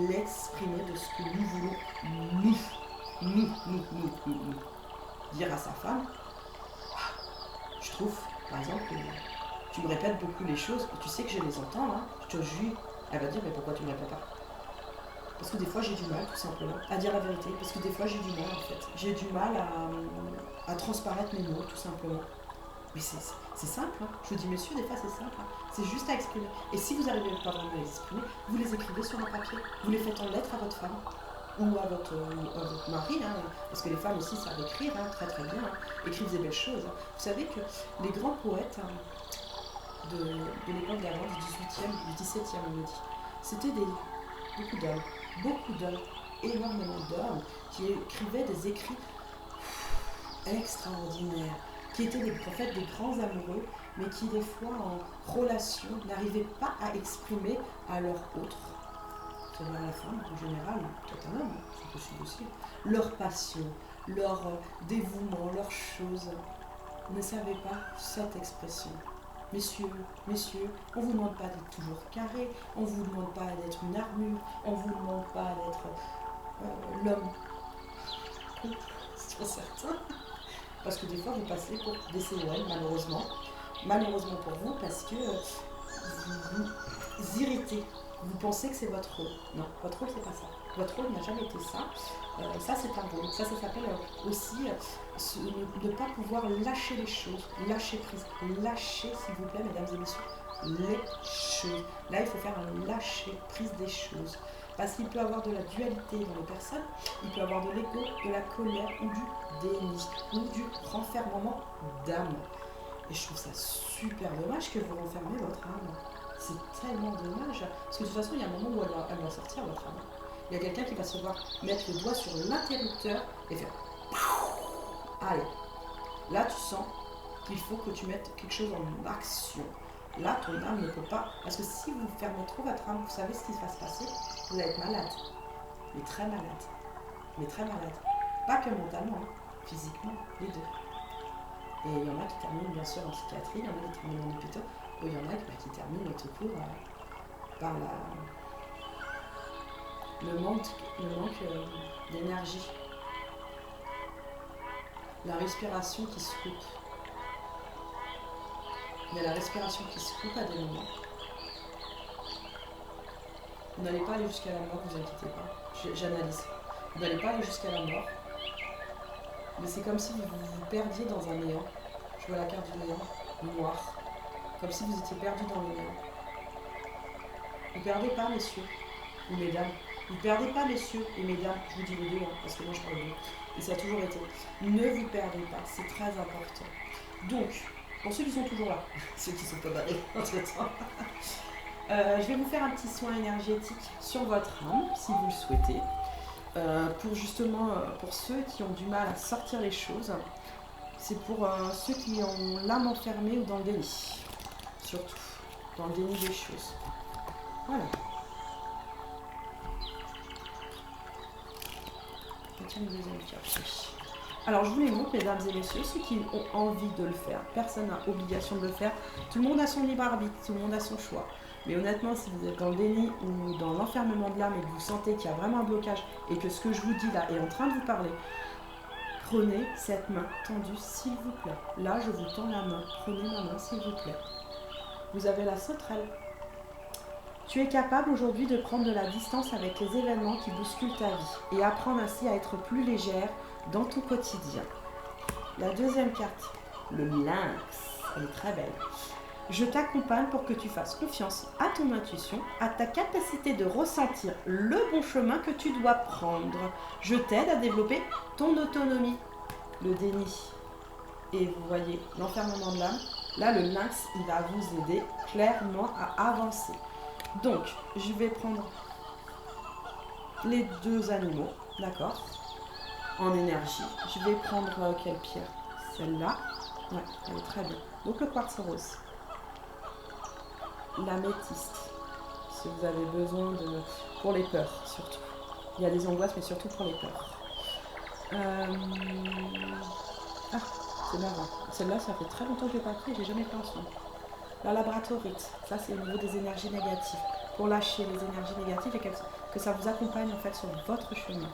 l'exprimer de ce que nous voulons, nous. Dire à sa femme, je trouve, par exemple, que tu me répètes beaucoup les choses, et tu sais que je les entends, hein, je te jure. Elle va dire, mais pourquoi tu ne me répètes pas? Parce que des fois j'ai du mal tout simplement à dire la vérité, parce que des fois j'ai du mal en fait. J'ai du mal à transparaître mes mots tout simplement. Mais c'est simple, hein. Je vous dis messieurs, des fois c'est simple, hein. C'est juste à exprimer. Et si vous n'arrivez pas vraiment à les exprimer, vous les écrivez sur un papier, vous les faites en lettres à votre femme ou à votre mari, hein, parce que les femmes aussi savent écrire, hein, très très bien, hein. Écrivent des belles choses. Hein. Vous savez que les grands poètes hein, de l'époque d'avant, du 18e, du 17e on me dit, c'était beaucoup d'hommes, énormément d'hommes qui écrivaient des écrits extraordinaires, qui étaient des prophètes, des grands amoureux, mais qui des fois en relation n'arrivaient pas à exprimer à leur autre, c'est-à-dire la femme en général, peut-être un homme, c'est possible aussi, leur passion, leur dévouement, leurs choses, ne savaient pas cette expression. Messieurs, on ne vous demande pas d'être toujours carré, on ne vous demande pas d'être une armure, on ne vous demande pas d'être l'homme. C'est trop certain. Parce que des fois, vous passez pour des COL, malheureusement. Malheureusement pour vous, parce que vous vous irritez. Vous pensez que c'est votre rôle. Non, votre rôle, c'est pas ça. Votre rôle n'a jamais été ça. Ça, c'est un rôle. Ça s'appelle aussi ne pas pouvoir lâcher les choses, lâcher prise. Lâcher, s'il vous plaît, mesdames et messieurs, les choses. Là, il faut faire un lâcher prise des choses. Parce qu'il peut y avoir de la dualité dans les personnes, il peut y avoir de l'ego, de la colère ou du déni, ou du renfermement d'âme. Et je trouve ça super dommage que vous renfermez votre âme. C'est tellement dommage. Parce que de toute façon, il y a un moment où elle va sortir, votre âme. Il y a quelqu'un qui va se voir mettre le doigt sur l'interrupteur et faire allez. Là, tu sens qu'il faut que tu mettes quelque chose en action. Là, ton âme ne peut pas. Parce que si vous fermez trop votre âme, vous savez ce qui va se passer? Vous allez être malade. Mais très malade. Mais très malade. Pas que mentalement, hein. Physiquement, les deux. Et il y en a qui terminent bien sûr en psychiatrie, il y en a qui terminent en hôpital, ou il y en a qui terminent tout court par le manque d'énergie. La respiration qui se coupe. Il y a la respiration qui se coupe à des moments. Vous n'allez pas aller jusqu'à la mort, vous inquiétez pas. J'analyse. Vous n'allez pas aller jusqu'à la mort. Mais c'est comme si vous vous perdiez dans un néant. Je vois la carte du néant, noir. Comme si vous étiez perdu dans le néant. Ne perdez pas, messieurs ou mesdames. Ne perdez pas, messieurs et mesdames. Je vous dis les deux, hein, parce que moi je parle deux. Et ça a toujours été. Ne vous perdez pas, c'est très important. Donc, pour ceux qui sont toujours là, ceux qui sont pas barrés entre-temps, je vais vous faire un petit soin énergétique sur votre âme, si vous le souhaitez. Pour justement, pour ceux qui ont du mal à sortir les choses, c'est pour ceux qui ont l'âme enfermée ou dans le déni, surtout, dans le déni des choses. Voilà. Une deuxième carte. Alors je vous les montre, mesdames et messieurs, ceux qui ont envie de le faire, personne n'a obligation de le faire, tout le monde a son libre arbitre, tout le monde a son choix. Mais honnêtement, si vous êtes dans le déni ou dans l'enfermement de l'âme et que vous sentez qu'il y a vraiment un blocage et que ce que je vous dis là est en train de vous parler, prenez cette main tendue s'il vous plaît. Là, je vous tends la main, prenez ma main s'il vous plaît. vous avez la sauterelle. Tu es capable aujourd'hui de prendre de la distance avec les événements qui bousculent ta vie et apprendre ainsi à être plus légère dans ton quotidien. La deuxième carte, le lynx, elle est très belle. Je t'accompagne pour que tu fasses confiance à ton intuition, à ta capacité de ressentir le bon chemin que tu dois prendre. Je t'aide à développer ton autonomie, le déni. Et vous voyez, l'enfermement de l'âme, là le lynx, il va vous aider clairement à avancer. Donc, je vais prendre les deux animaux, d'accord, en énergie. Je vais prendre quelle pierre? Celle-là. Ouais, elle est très bien. Donc le quartz rose. L'améthyste, si vous avez besoin de... pour les peurs, surtout. Il y a des angoisses, mais surtout pour les peurs. Ah, c'est marrant. Celle-là, ça fait très longtemps que je n'ai pas pris et je n'ai jamais pris ensemble. La labradorite, ça c'est au niveau des énergies négatives. Pour lâcher les énergies négatives et que ça vous accompagne en fait sur votre chemin.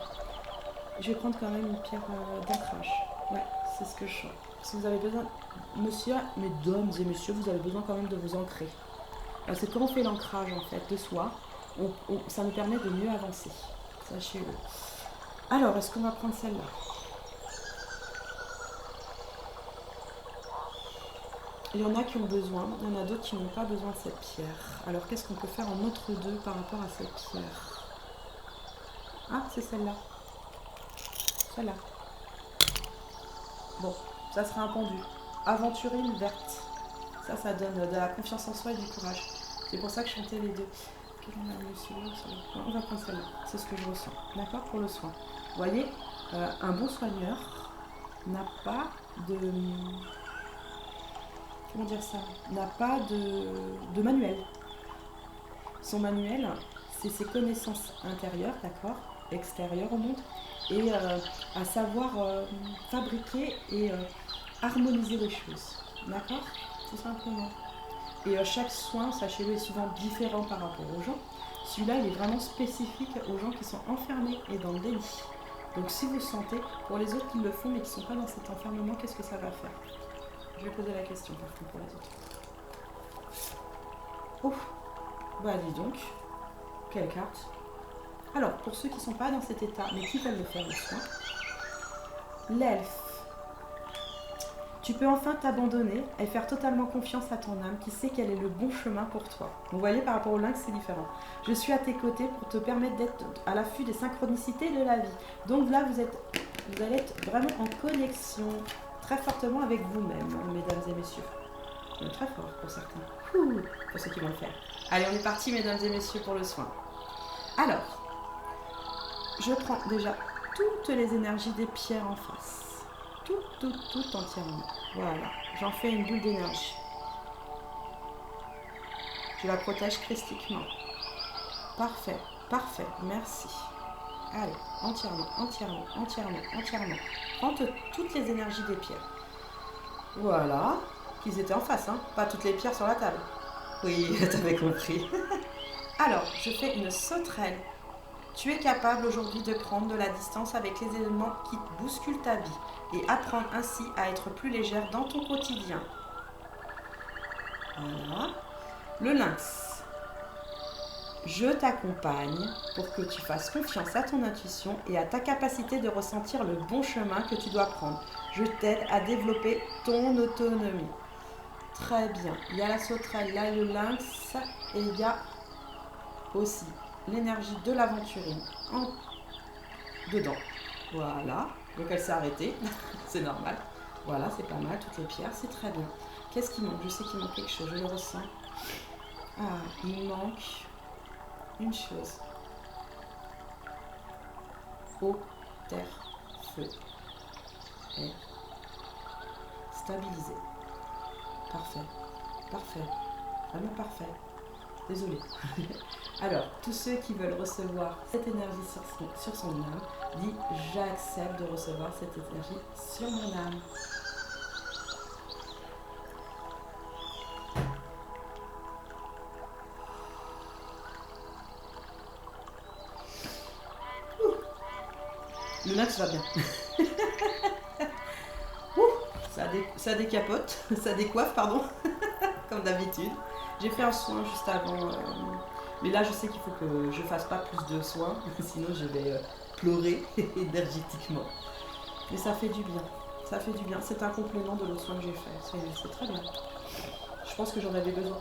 Je vais prendre quand même une pierre d'ancrage. Ouais, c'est ce que je sens. Si vous avez besoin, monsieur, mesdames et messieurs, vous avez besoin quand même de vous ancrer. C'est quand on fait l'ancrage en fait de soi, ça nous permet de mieux avancer. Sachez-le. Alors, est-ce qu'on va prendre celle-là? Il y en a qui ont besoin, il y en a d'autres qui n'ont pas besoin de cette pierre. Alors, qu'est-ce qu'on peut faire en entre deux par rapport à cette pierre? Ah, c'est celle-là. Celle-là. Bon, ça sera un pendu. Aventurine verte. Ça donne de la confiance en soi et du courage. C'est pour ça que je chantais les deux. On va prendre celle-là. C'est ce que je ressens. D'accord? Pour le soin. Vous voyez, un bon soigneur n'a pas de... Comment dire ça? N'a pas de manuel. Son manuel, c'est ses connaissances intérieures, d'accord? Extérieures au monde. Et à savoir fabriquer et harmoniser les choses. D'accord? Tout simplement. Et chaque soin, sachez-le, est souvent différent par rapport aux gens. Celui-là, il est vraiment spécifique aux gens qui sont enfermés et dans le déni. Donc si vous sentez, pour les autres qui le font mais qui ne sont pas dans cet enfermement, qu'est-ce que ça va faire? Je vais poser la question par contre pour les autres. Ouf, bah dis donc, quelle carte. Alors, pour ceux qui ne sont pas dans cet état, mais qui veulent le faire le soin, l'elfe. Tu peux enfin t'abandonner et faire totalement confiance à ton âme qui sait quel est le bon chemin pour toi. Vous voyez, par rapport au lynx, c'est différent. Je suis à tes côtés pour te permettre d'être à l'affût des synchronicités de la vie. Donc là, vous allez être vraiment en connexion très fortement avec vous-même, mesdames et messieurs. Très fort pour certains. Pour ceux qui vont le faire. Allez, on est parti, mesdames et messieurs, pour le soin. Alors, je prends déjà toutes les énergies des pierres en face. Tout entièrement. Voilà, j'en fais une boule d'énergie. Je la protège christiquement. Parfait, parfait, merci. Allez, entièrement. Prends toutes les énergies des pierres. Voilà, qu'ils étaient en face, hein, pas toutes les pierres sur la table. Oui, t'avais compris. Alors, je fais une sauterelle. Tu es capable aujourd'hui de prendre de la distance avec les éléments qui bousculent ta vie et apprendre ainsi à être plus légère dans ton quotidien. Voilà. Le lynx. Je t'accompagne pour que tu fasses confiance à ton intuition et à ta capacité de ressentir le bon chemin que tu dois prendre. Je t'aide à développer ton autonomie. Très bien. Il y a la sauterelle, là le lynx et il y a aussi l'énergie de l'aventurine dedans. Voilà. Donc elle s'est arrêtée. C'est normal. Voilà, c'est pas mal. Toutes les pierres, c'est très bien. Qu'est-ce qui manque? Je sais qu'il manque quelque chose. Je le ressens. Ah, il manque une chose. Eau, terre, feu. Et stabilisé. Parfait. Parfait. Vraiment parfait. Désolée. Alors, tous ceux qui veulent recevoir cette énergie sur son âme, dit j'accepte de recevoir cette énergie sur mon âme. Le max va bien. Ça décapote, ça décoiffe, pardon, comme d'habitude. J'ai fait un soin juste avant, mais là je sais qu'il faut que je fasse pas plus de soins, sinon je vais pleurer énergétiquement. Mais ça fait du bien, ça fait du bien. C'est un complément de l'autre soin que j'ai fait, c'est très bien. Je pense que j'en avais besoin.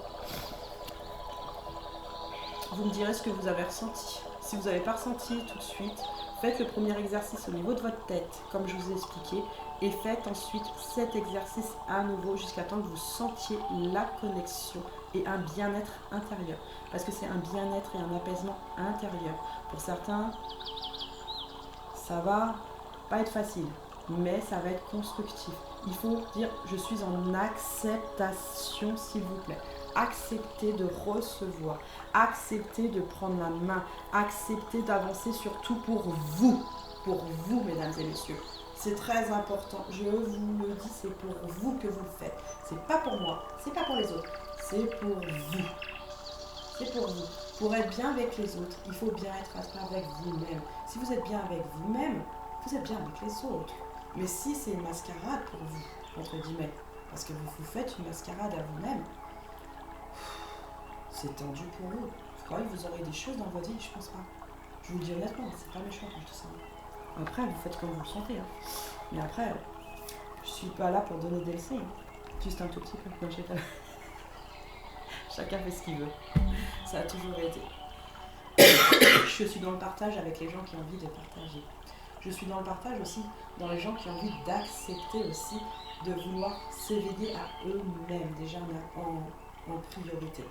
Vous me direz ce que vous avez ressenti. Si vous n'avez pas ressenti tout de suite, faites le premier exercice au niveau de votre tête, comme je vous ai expliqué, et faites ensuite cet exercice à nouveau jusqu'à temps que vous sentiez la connexion et un bien-être intérieur. Parce que c'est un bien-être et un apaisement intérieur. Pour certains, ça va pas être facile, mais ça va être constructif. Il faut dire je suis en acceptation, s'il vous plaît. Accepter de recevoir, accepter de prendre la main, accepter d'avancer surtout pour vous, mesdames et messieurs. C'est très important, je vous le dis, c'est pour vous que vous le faites. C'est pas pour moi, c'est pas pour les autres, c'est pour vous. C'est pour vous. Pour être bien avec les autres, il faut bien être avec vous-même. Si vous êtes bien avec vous-même, vous êtes bien avec les autres. Mais si c'est une mascarade pour vous, entre guillemets, parce que vous faites une mascarade à vous-même, c'est tendu pour vous. Vous croyez que vous aurez des choses dans votre vie? Je pense pas. Je vous le dis honnêtement, c'est pas méchant quand je dis ça. Après, vous faites comme vous le sentez. Hein. Mais après, je suis pas là pour donner des leçons. Juste un tout petit peu. Non, je sais pas. Chacun fait ce qu'il veut. Ça a toujours été. Je suis dans le partage avec les gens qui ont envie de partager. Je suis dans le partage aussi dans les gens qui ont envie d'accepter aussi de vouloir s'éveiller à eux-mêmes, déjà en priorité.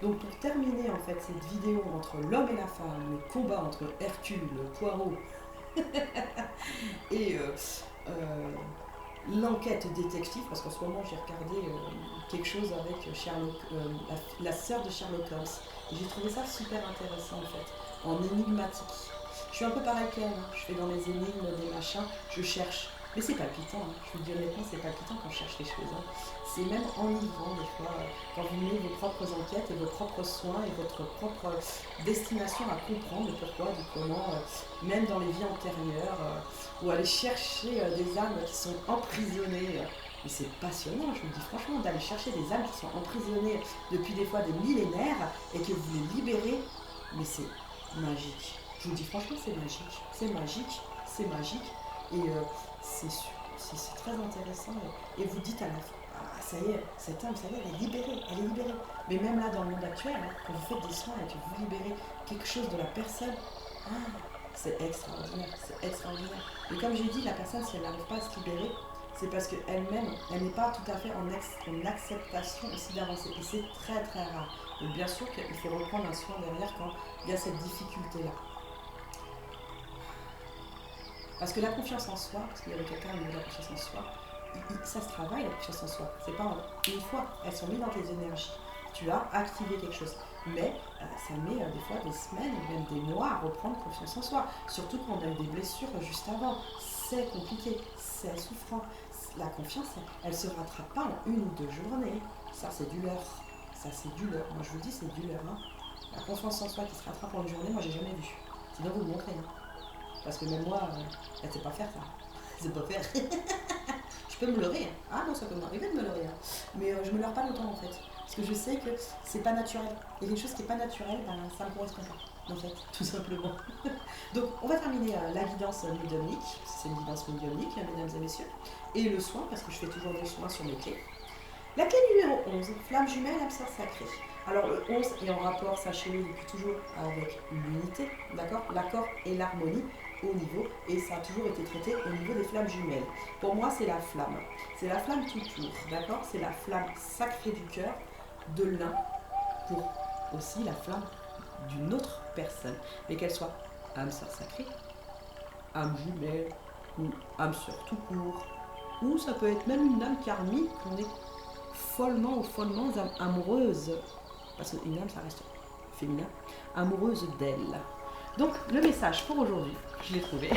Donc pour terminer en fait cette vidéo entre l'homme et la femme, le combat entre Hercule, Poirot et l'enquête détective, parce qu'en ce moment j'ai regardé quelque chose avec Sherlock, la sœur de Sherlock Holmes, et j'ai trouvé ça super intéressant en fait, en énigmatique. Je suis un peu pareil qu'elle, hein. Je fais dans les énigmes, des machins, je cherche. Mais c'est palpitant, hein. Je vous dis honnêtement, c'est palpitant quand on cherche les choses. Hein. C'est même enivrant des fois, quand vous menez vos propres enquêtes et vos propres soins et votre propre destination à comprendre le pourquoi, du comment, même dans les vies antérieures, ou aller chercher des âmes qui sont emprisonnées. Et c'est passionnant, je vous dis franchement, d'aller chercher des âmes qui sont emprisonnées depuis des fois des millénaires et que vous les libérez, mais c'est magique. Je vous dis franchement, c'est magique. C'est magique, c'est magique. Et c'est très intéressant. Et vous dites à la fin, ah ça y est, cette âme, ça y est, elle est libérée, elle est libérée. Mais même là, dans le monde actuel, hein, quand vous faites des soins et que vous libérez quelque chose de la personne, c'est extraordinaire, c'est extraordinaire. Et comme j'ai dit, la personne, si elle n'arrive pas à se libérer, c'est parce qu'elle-même, elle n'est pas tout à fait en acceptation aussi d'avancer. Et c'est très très rare. Donc bien sûr qu'il faut reprendre un soin derrière quand il y a cette difficulté-là. Parce que la confiance en soi, parce qu'il y avait quelqu'un qui a la confiance en soi, ça se travaille la confiance en soi. C'est pas une fois, elles sont mises dans tes énergies. Tu as activé quelque chose. Mais ça met des fois des semaines, même des mois à reprendre confiance en soi. Surtout quand on a eu des blessures juste avant. C'est compliqué, c'est souffrant. La confiance, elle ne se rattrape pas en 1 ou 2 journées. Ça, c'est du leurre. Ça, c'est du leurre. Moi, je vous dis, c'est du leurre. Hein. La confiance en soi qui se rattrape en 1 journée, moi, j'ai jamais vu. Sinon, vous le montrez. Hein. Parce que même moi, elle ne sait pas faire ça. Je sais pas faire. Je peux me leurrer. Ah non, ça peut m'arriver de me leurrer. Hein. Mais je me leurre pas longtemps en fait. Parce que je sais que c'est pas naturel. Et les choses qui n'est pas naturel, ben, ça me correspond pas. En fait, tout simplement. Donc, on va terminer la guidance médiumnique. C'est une guidance médiumnique, mesdames et messieurs. Et le soin, parce que je fais toujours des soins sur mes clés. La clé numéro 11, flamme jumelle, absence sacrée. Alors le 11 est en rapport, sachez-le, depuis toujours avec l'unité, d'accord, l'accord et l'harmonie au niveau, et ça a toujours été traité au niveau des flammes jumelles. Pour moi, c'est la flamme tout court, d'accord, c'est la flamme sacrée du cœur de l'un pour aussi la flamme d'une autre personne, mais qu'elle soit âme sœur sacrée, âme jumelle ou âme sœur tout court, ou ça peut être même une âme karmique qu'on est follement ou follement amoureuse, parce qu'une âme ça reste féminin, amoureuse d'elle. Donc le message pour aujourd'hui, je l'ai trouvé,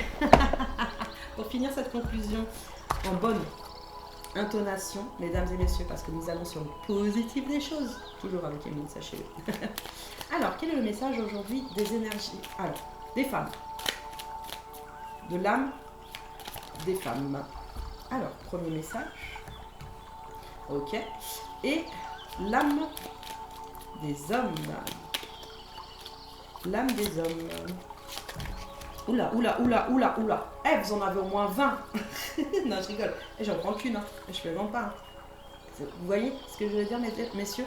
pour finir cette conclusion en bonne intonation, mesdames et messieurs, parce que nous allons sur le positif des choses, toujours avec Émile, sachez-le. Alors, quel est le message aujourd'hui des énergies? Alors, des femmes, de l'âme des femmes. Alors, premier message, ok, et l'âme des hommes. L'âme des hommes. Oula, oula, oula, oula, oula. Eh, vous en avez au moins 20. Non, je rigole. Et j'en prends qu'une. Hein. Je plaisante pas. Hein. Vous voyez ce que je veux dire, messieurs?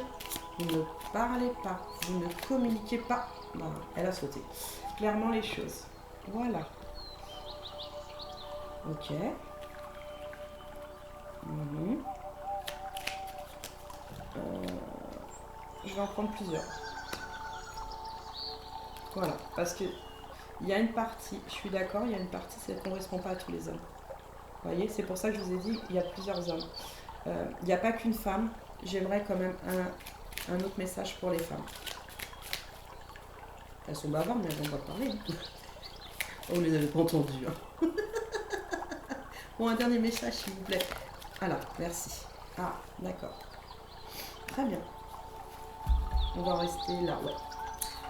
Vous ne parlez pas. Vous ne communiquez pas. Non, elle a sauté. Clairement les choses. Voilà. Ok. Je vais en prendre plusieurs. Voilà. Parce que il y a une partie, je suis d'accord, il y a une partie, ça ne correspond pas à tous les hommes. Vous voyez, c'est pour ça que je vous ai dit, il y a plusieurs hommes. Il n'y a pas qu'une femme. J'aimerais quand même un autre message pour les femmes. Elles sont bavardes, mais elles n'ont pas parlé. Hein. Oh, vous les avez pas entendues. Hein. Bon, un dernier message, s'il vous plaît. Alors, merci. Ah, d'accord. Très bien. On va rester là, ouais.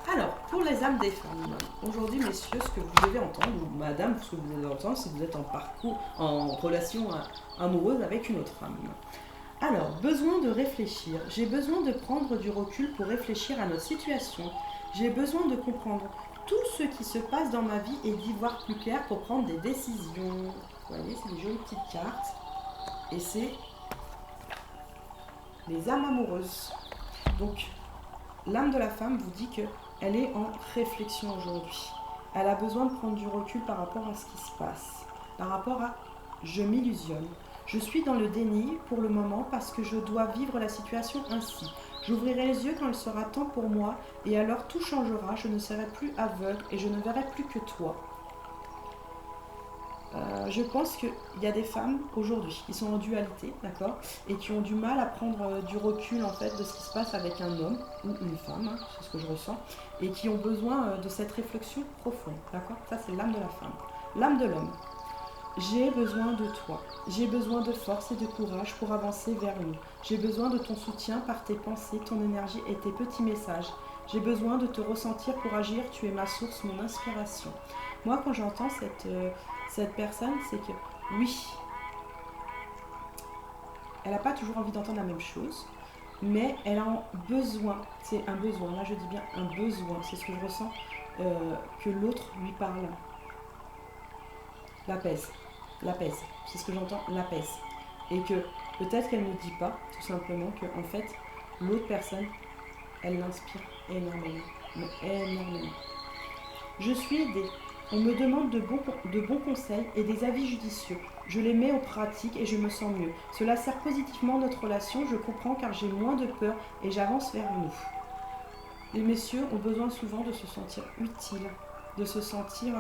Alors, pour les âmes des femmes, aujourd'hui, messieurs, ce que vous devez entendre, ou madame, ce que vous devez entendre, si vous êtes en parcours, en relation amoureuse avec une autre femme. Alors, besoin de réfléchir. J'ai besoin de prendre du recul pour réfléchir à notre situation. J'ai besoin de comprendre tout ce qui se passe dans ma vie et d'y voir plus clair pour prendre des décisions. Vous voyez, c'est des jolies petites cartes. Et c'est les âmes amoureuses. Donc, l'âme de la femme vous dit qu'elle est en réflexion aujourd'hui. Elle a besoin de prendre du recul par rapport à ce qui se passe. Par rapport à « je m'illusionne ». Je suis dans le déni pour le moment parce que je dois vivre la situation ainsi. J'ouvrirai les yeux quand il sera temps pour moi et alors tout changera. Je ne serai plus aveugle et je ne verrai plus que toi. Je pense qu'il y a des femmes aujourd'hui qui sont en dualité, d'accord, et qui ont du mal à prendre du recul en fait de ce qui se passe avec un homme ou une femme, hein, c'est ce que je ressens, et qui ont besoin de cette réflexion profonde, d'accord. Ça c'est l'âme de la femme. L'âme de l'homme. J'ai besoin de toi. J'ai besoin de force et de courage pour avancer vers nous. J'ai besoin de ton soutien par tes pensées, ton énergie et tes petits messages. J'ai besoin de te ressentir pour agir. Tu es ma source, mon inspiration. Moi, quand j'entends cette personne, c'est que oui, elle n'a pas toujours envie d'entendre la même chose, mais elle a besoin, c'est un besoin, là je dis bien un besoin, c'est ce que je ressens, que l'autre lui parle. L'apaise, c'est ce que j'entends, l'apaise. Et que peut-être qu'elle ne dit pas, tout simplement, que en fait, l'autre personne, elle l'inspire énormément, mais énormément. Je suis aidée. On me demande de bons conseils et des avis judicieux. Je les mets en pratique et je me sens mieux. Cela sert positivement notre relation, je comprends car j'ai moins de peur et j'avance vers nous. Les messieurs ont besoin souvent de se sentir utiles, de se sentir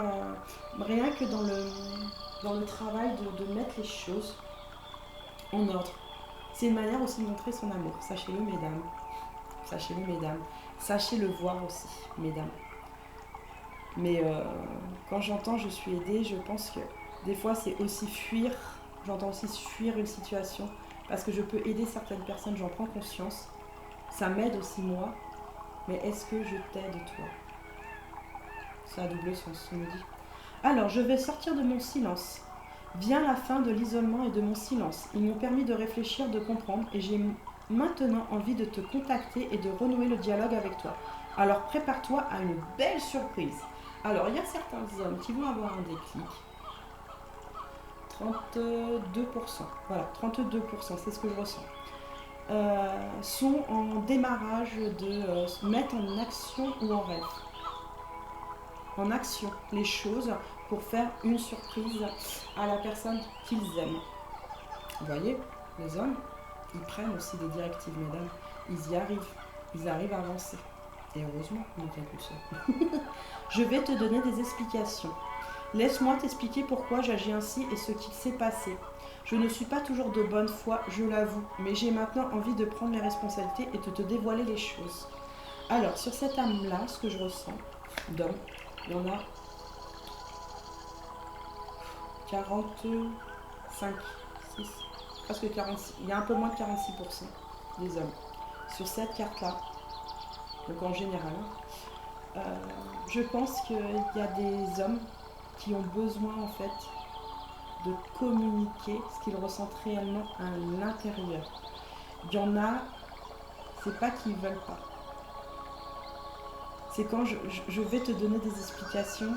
rien que dans le travail de mettre les choses en ordre. C'est une manière aussi de montrer son amour. Sachez-le, mesdames. Sachez-le, mesdames. Sachez le voir aussi, mesdames. Mais quand j'entends je suis aidée, je pense que des fois c'est aussi fuir, j'entends aussi fuir une situation, parce que je peux aider certaines personnes, j'en prends conscience, ça m'aide aussi moi, mais est-ce que je t'aide toi? C'est à double sens, on me dit. Alors, je vais sortir de mon silence. Vient la fin de l'isolement et de mon silence. Ils m'ont permis de réfléchir, de comprendre, et j'ai maintenant envie de te contacter et de renouer le dialogue avec toi. Alors, prépare-toi à une belle surprise. Alors, il y a certains hommes qui vont avoir un déclic. 32%. Voilà, 32%, c'est ce que je ressens. Sont en démarrage de se mettre en action ou en rêve. En action, les choses pour faire une surprise à la personne qu'ils aiment. Vous voyez, les hommes, ils prennent aussi des directives, mesdames. Ils y arrivent. Ils arrivent à avancer. Et heureusement, on n'est pas plus seul. Je vais te donner des explications. Laisse-moi t'expliquer pourquoi j'agis ainsi et ce qui s'est passé. Je ne suis pas toujours de bonne foi, je l'avoue, mais j'ai maintenant envie de prendre mes responsabilités et de te dévoiler les choses. Alors, sur cette âme-là, ce que je ressens, d'homme, il y en a 45, 6, presque 46, il y a un peu moins de 46% des hommes. Sur cette carte-là, donc en général, je pense qu'il y a des hommes qui ont besoin en fait de communiquer ce qu'ils ressentent réellement à l'intérieur. Il y en a, c'est pas qu'ils veulent pas, c'est quand je vais te donner des explications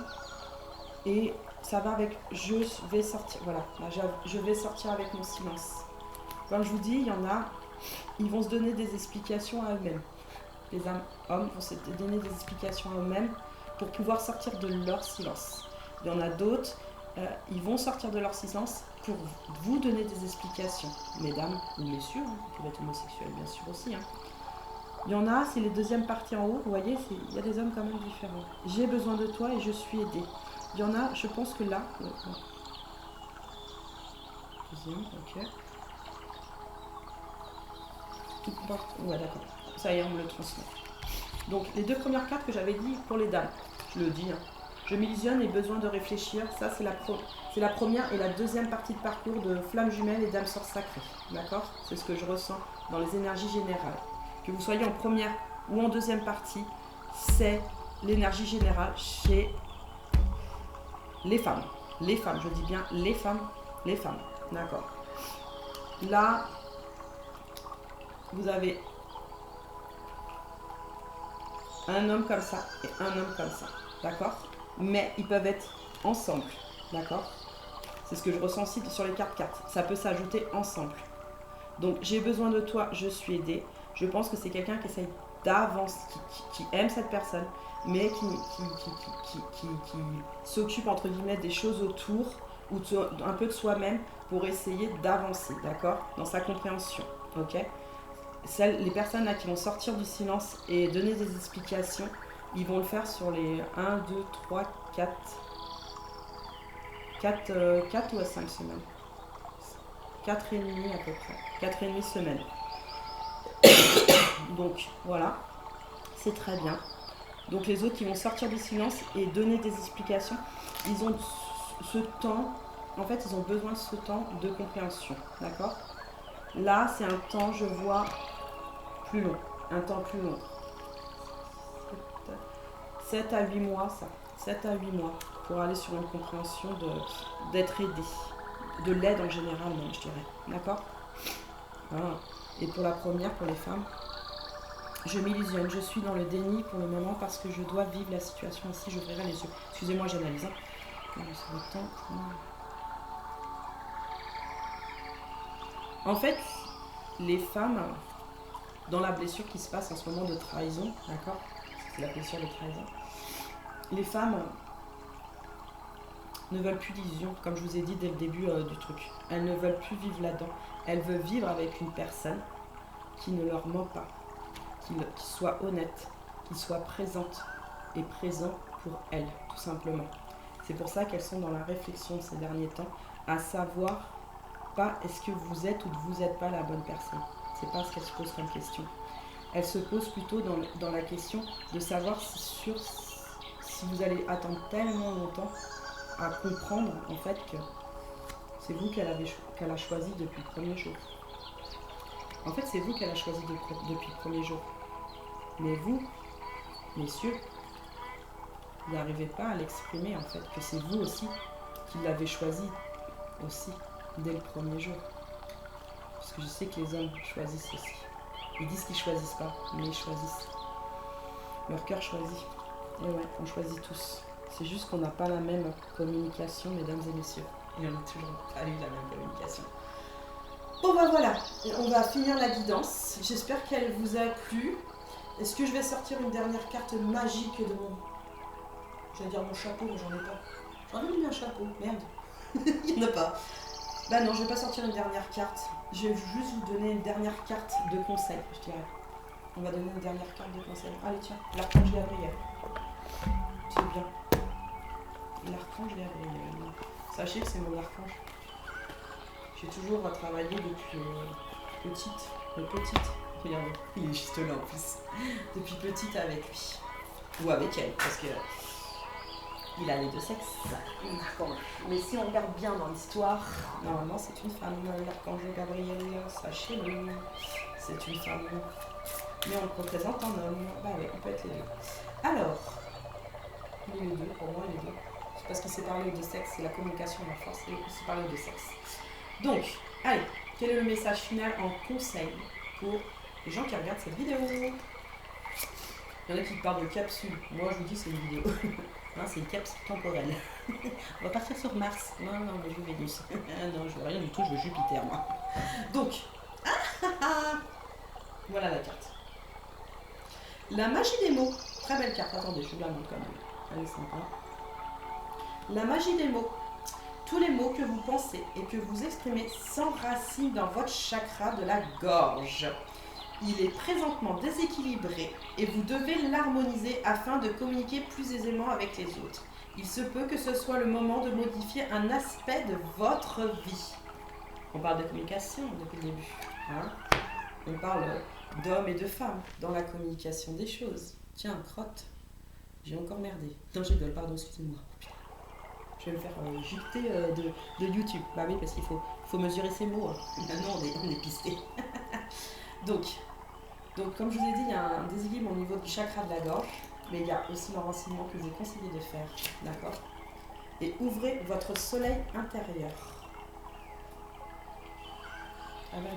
et ça va avec je vais sortir. Voilà, là, je vais sortir avec mon silence. Comme je vous dis, il y en a, ils vont se donner des explications à eux-mêmes. Les hommes vont se donner des explications à eux-mêmes pour pouvoir sortir de leur silence. Il y en a d'autres, ils vont sortir de leur silence pour vous donner des explications. Mesdames ou messieurs, hein, vous pouvez être homosexuels bien sûr aussi. Hein. Il y en a, c'est les deuxièmes parties en haut, vous voyez, il y a des hommes quand même différents. J'ai besoin de toi et je suis aidée. Il y en a, je pense que là... Deuxième, ok. Tout comporte... Ouais, d'accord. Ça y est, on me le transmet. Donc, les deux premières cartes que j'avais dit pour les dames, je le dis, hein. Je m'illusionne et besoin de réfléchir. Ça, c'est la première et la deuxième partie de parcours de Flamme jumelle et Dame sœur sacrée. D'accord? C'est ce que je ressens dans les énergies générales. Que vous soyez en première ou en deuxième partie, c'est l'énergie générale chez les femmes. Les femmes, je dis bien les femmes. Les femmes, d'accord. Là, vous avez un homme comme ça et un homme comme ça, d'accord? Mais ils peuvent être ensemble, d'accord? C'est ce que je ressens aussi sur les cartes 4. Ça peut s'ajouter ensemble. Donc, j'ai besoin de toi, je suis aidée. Je pense que c'est quelqu'un qui essaye d'avancer, qui aime cette personne, mais qui s'occupe, entre guillemets, des choses autour, ou un peu de soi-même, pour essayer d'avancer, d'accord? Dans sa compréhension, ok? Les personnes là qui vont sortir du silence et donner des explications, ils vont le faire sur les 1, 2, 3, 4 ou à 5 semaines. 4 et demi à peu près. 4 et demi semaines. Donc voilà, c'est très bien. Donc les autres qui vont sortir du silence et donner des explications, ils ont ce temps, en fait ils ont besoin de ce temps de compréhension, d'accord? Là c'est un temps, je vois, plus long, un temps plus long. 7 à 8 mois ça, 7 à 8 mois pour aller sur une compréhension d'être aidé, de l'aide en général même je dirais, d'accord? Voilà. Et pour la première, pour les femmes, je m'illusionne, je suis dans le déni pour le moment parce que je dois vivre la situation ainsi, j'ouvrirai les yeux. Excusez-moi, j'analyse. En fait, les femmes, dans la blessure qui se passe en ce moment de trahison, d'accord? C'est la blessure de trahison. Les femmes ne veulent plus d'illusions, comme je vous ai dit dès le début du truc. Elles ne veulent plus vivre là-dedans. Elles veulent vivre avec une personne qui ne leur ment pas, qui soit honnête, qui soit présente et présent pour elles, tout simplement. C'est pour ça qu'elles sont dans la réflexion ces derniers temps, à savoir pas est-ce que vous êtes ou vous n'êtes pas la bonne personne. C'est pas ce qu'elles se posent comme question. Elles se posent plutôt dans la question de savoir si vous allez attendre tellement longtemps à comprendre en fait que c'est vous qu'elle a choisi depuis le premier jour. En fait, c'est vous qu'elle a choisi depuis le premier jour. Mais vous, messieurs, vous n'arrivez pas à l'exprimer en fait, que c'est vous aussi qui l'avez choisi aussi dès le premier jour. Parce que je sais que les hommes choisissent aussi. Ils disent qu'ils ne choisissent pas, mais ils choisissent. Leur cœur choisit. Et ouais, on choisit tous. C'est juste qu'on n'a pas la même communication, mesdames et messieurs. Et on n'a toujours pas eu la même communication. Bon ben voilà, on va finir la guidance. J'espère qu'elle vous a plu. Est-ce que je vais sortir une dernière carte magique de mon... J'allais dire mon chapeau, mais j'en ai pas. J'en ai mis un chapeau, merde. Il n'y en a pas. Bah non, je vais pas sortir une dernière carte. Je vais juste vous donner une dernière carte de conseil, je dirais. On va donner une dernière carte de conseil. Allez tiens, l'archange Gabriel. C'est bien. L'archange Gabriel. Sachez que c'est mon archange. J'ai toujours travaillé depuis petite. Regardez, il est juste là en plus. Depuis petite avec lui. Ou avec elle, parce que il a les deux sexes. Mais si on regarde bien dans l'histoire, normalement c'est une femme, l'archange Gabriel, sachez-le. C'est une femme. Mais on le représente en homme. Bah oui, on peut être les deux. Alors, il est les deux, pour moi les deux. C'est parce qu'il s'est parlé aux deux sexes, c'est la communication de la force, et il s'est parlé aux deux sexes. Donc, allez, quel est le message final en conseil pour les gens qui regardent cette vidéo? Il y en a qui parlent de capsule. Moi, je vous dis, c'est une vidéo. Non, c'est une capsule temporelle. On va partir sur Mars. Non, non, mais je veux Vénus. Non, je veux rien du tout, je veux Jupiter, moi. Donc, voilà la carte. La magie des mots. Très belle carte. Attendez, je vous la montre quand même. Elle est sympa. La magie des mots. Tous les mots que vous pensez et que vous exprimez s'enracinent dans votre chakra de la gorge. Il est présentement déséquilibré et vous devez l'harmoniser afin de communiquer plus aisément avec les autres. Il se peut que ce soit le moment de modifier un aspect de votre vie. On parle de communication depuis le début. Hein? On parle d'hommes et de femmes dans la communication des choses. Tiens, crotte, j'ai encore merdé. Non, je rigole, pardon, excusez-moi. Je vais me faire gicter de YouTube. Bah oui, parce qu'il faut mesurer ses mots. Hein. Maintenant, on est pisté. Donc, comme je vous ai dit, il y a un déséquilibre au niveau du chakra de la gorge, mais il y a aussi l'enracinement que je vous conseille de faire. D'accord? Et ouvrez votre soleil intérieur. À 24.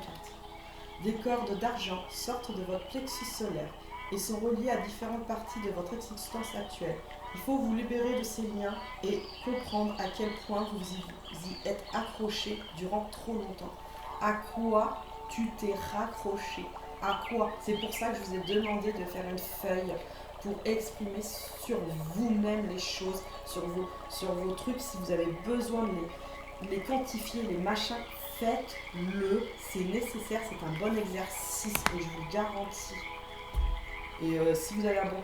Des cordes d'argent sortent de votre plexus solaire et sont reliées à différentes parties de votre existence actuelle. Il faut vous libérer de ces liens et comprendre à quel point vous y êtes accroché durant trop longtemps. À quoi tu t'es raccroché? À quoi? C'est pour ça que je vous ai demandé de faire une feuille pour exprimer sur vous-même les choses, sur vos trucs. Si vous avez besoin de les quantifier, les machins, faites-le. C'est nécessaire, c'est un bon exercice et je vous garantis. Et si vous avez un bon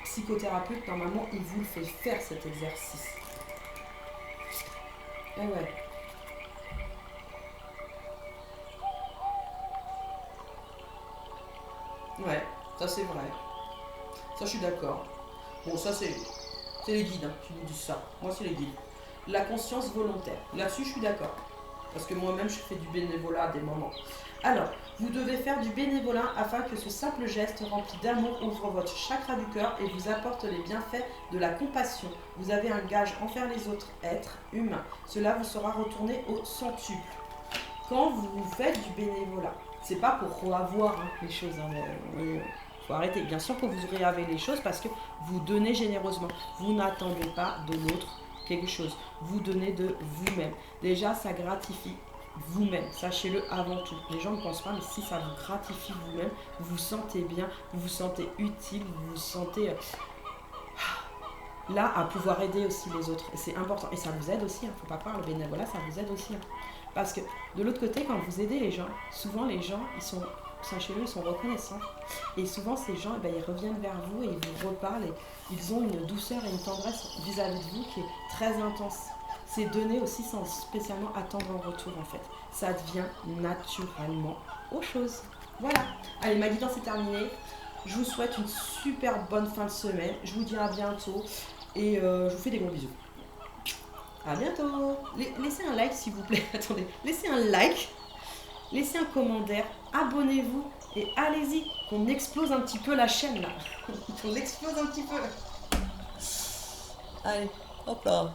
psychothérapeute, normalement, il vous le fait faire cet exercice. Eh ouais. Ouais, ça c'est vrai. Ça je suis d'accord. Bon, ça c'est les guides hein, qui vous disent ça. Moi c'est les guides. La conscience volontaire. Là-dessus je suis d'accord. Parce que moi-même je fais du bénévolat à des moments. Alors, vous devez faire du bénévolat afin que ce simple geste rempli d'amour ouvre votre chakra du cœur et vous apporte les bienfaits de la compassion. Vous avez un gage envers les autres êtres humains. Cela vous sera retourné au centuple. Quand vous faites du bénévolat, c'est pas pour avoir hein, les choses. Faut arrêter. Bien sûr que vous réavez les choses parce que vous donnez généreusement. Vous n'attendez pas de l'autre quelque chose. Vous donnez de vous-même. Déjà, ça gratifie vous-même. Sachez-le avant tout. Les gens ne pensent pas, mais si ça vous gratifie vous-même, vous vous sentez bien, vous vous sentez utile, vous vous sentez là à pouvoir aider aussi les autres. Et c'est important. Et ça vous aide aussi. Faut pas croire, le bénévolat, ça vous aide aussi. Parce que de l'autre côté, quand vous aidez les gens, souvent les gens, ils sont, sachez-le, ils sont reconnaissants. Et souvent, ces gens, ils reviennent vers vous et ils vous reparlent. Et ils ont une douceur et une tendresse vis-à-vis de vous qui est très intense. C'est donner aussi sans spécialement attendre en retour, en fait. Ça devient naturellement aux choses. Voilà. Allez, ma guidance est terminée. Je vous souhaite une super bonne fin de semaine. Je vous dis à bientôt. Et je vous fais des gros bisous. À bientôt. Laissez un like s'il vous plaît. Attendez. Laissez un like. Laissez un commentaire. Abonnez-vous. Et allez-y. Qu'on explose un petit peu la chaîne là. Qu'on explose un petit peu. Allez. Hop là.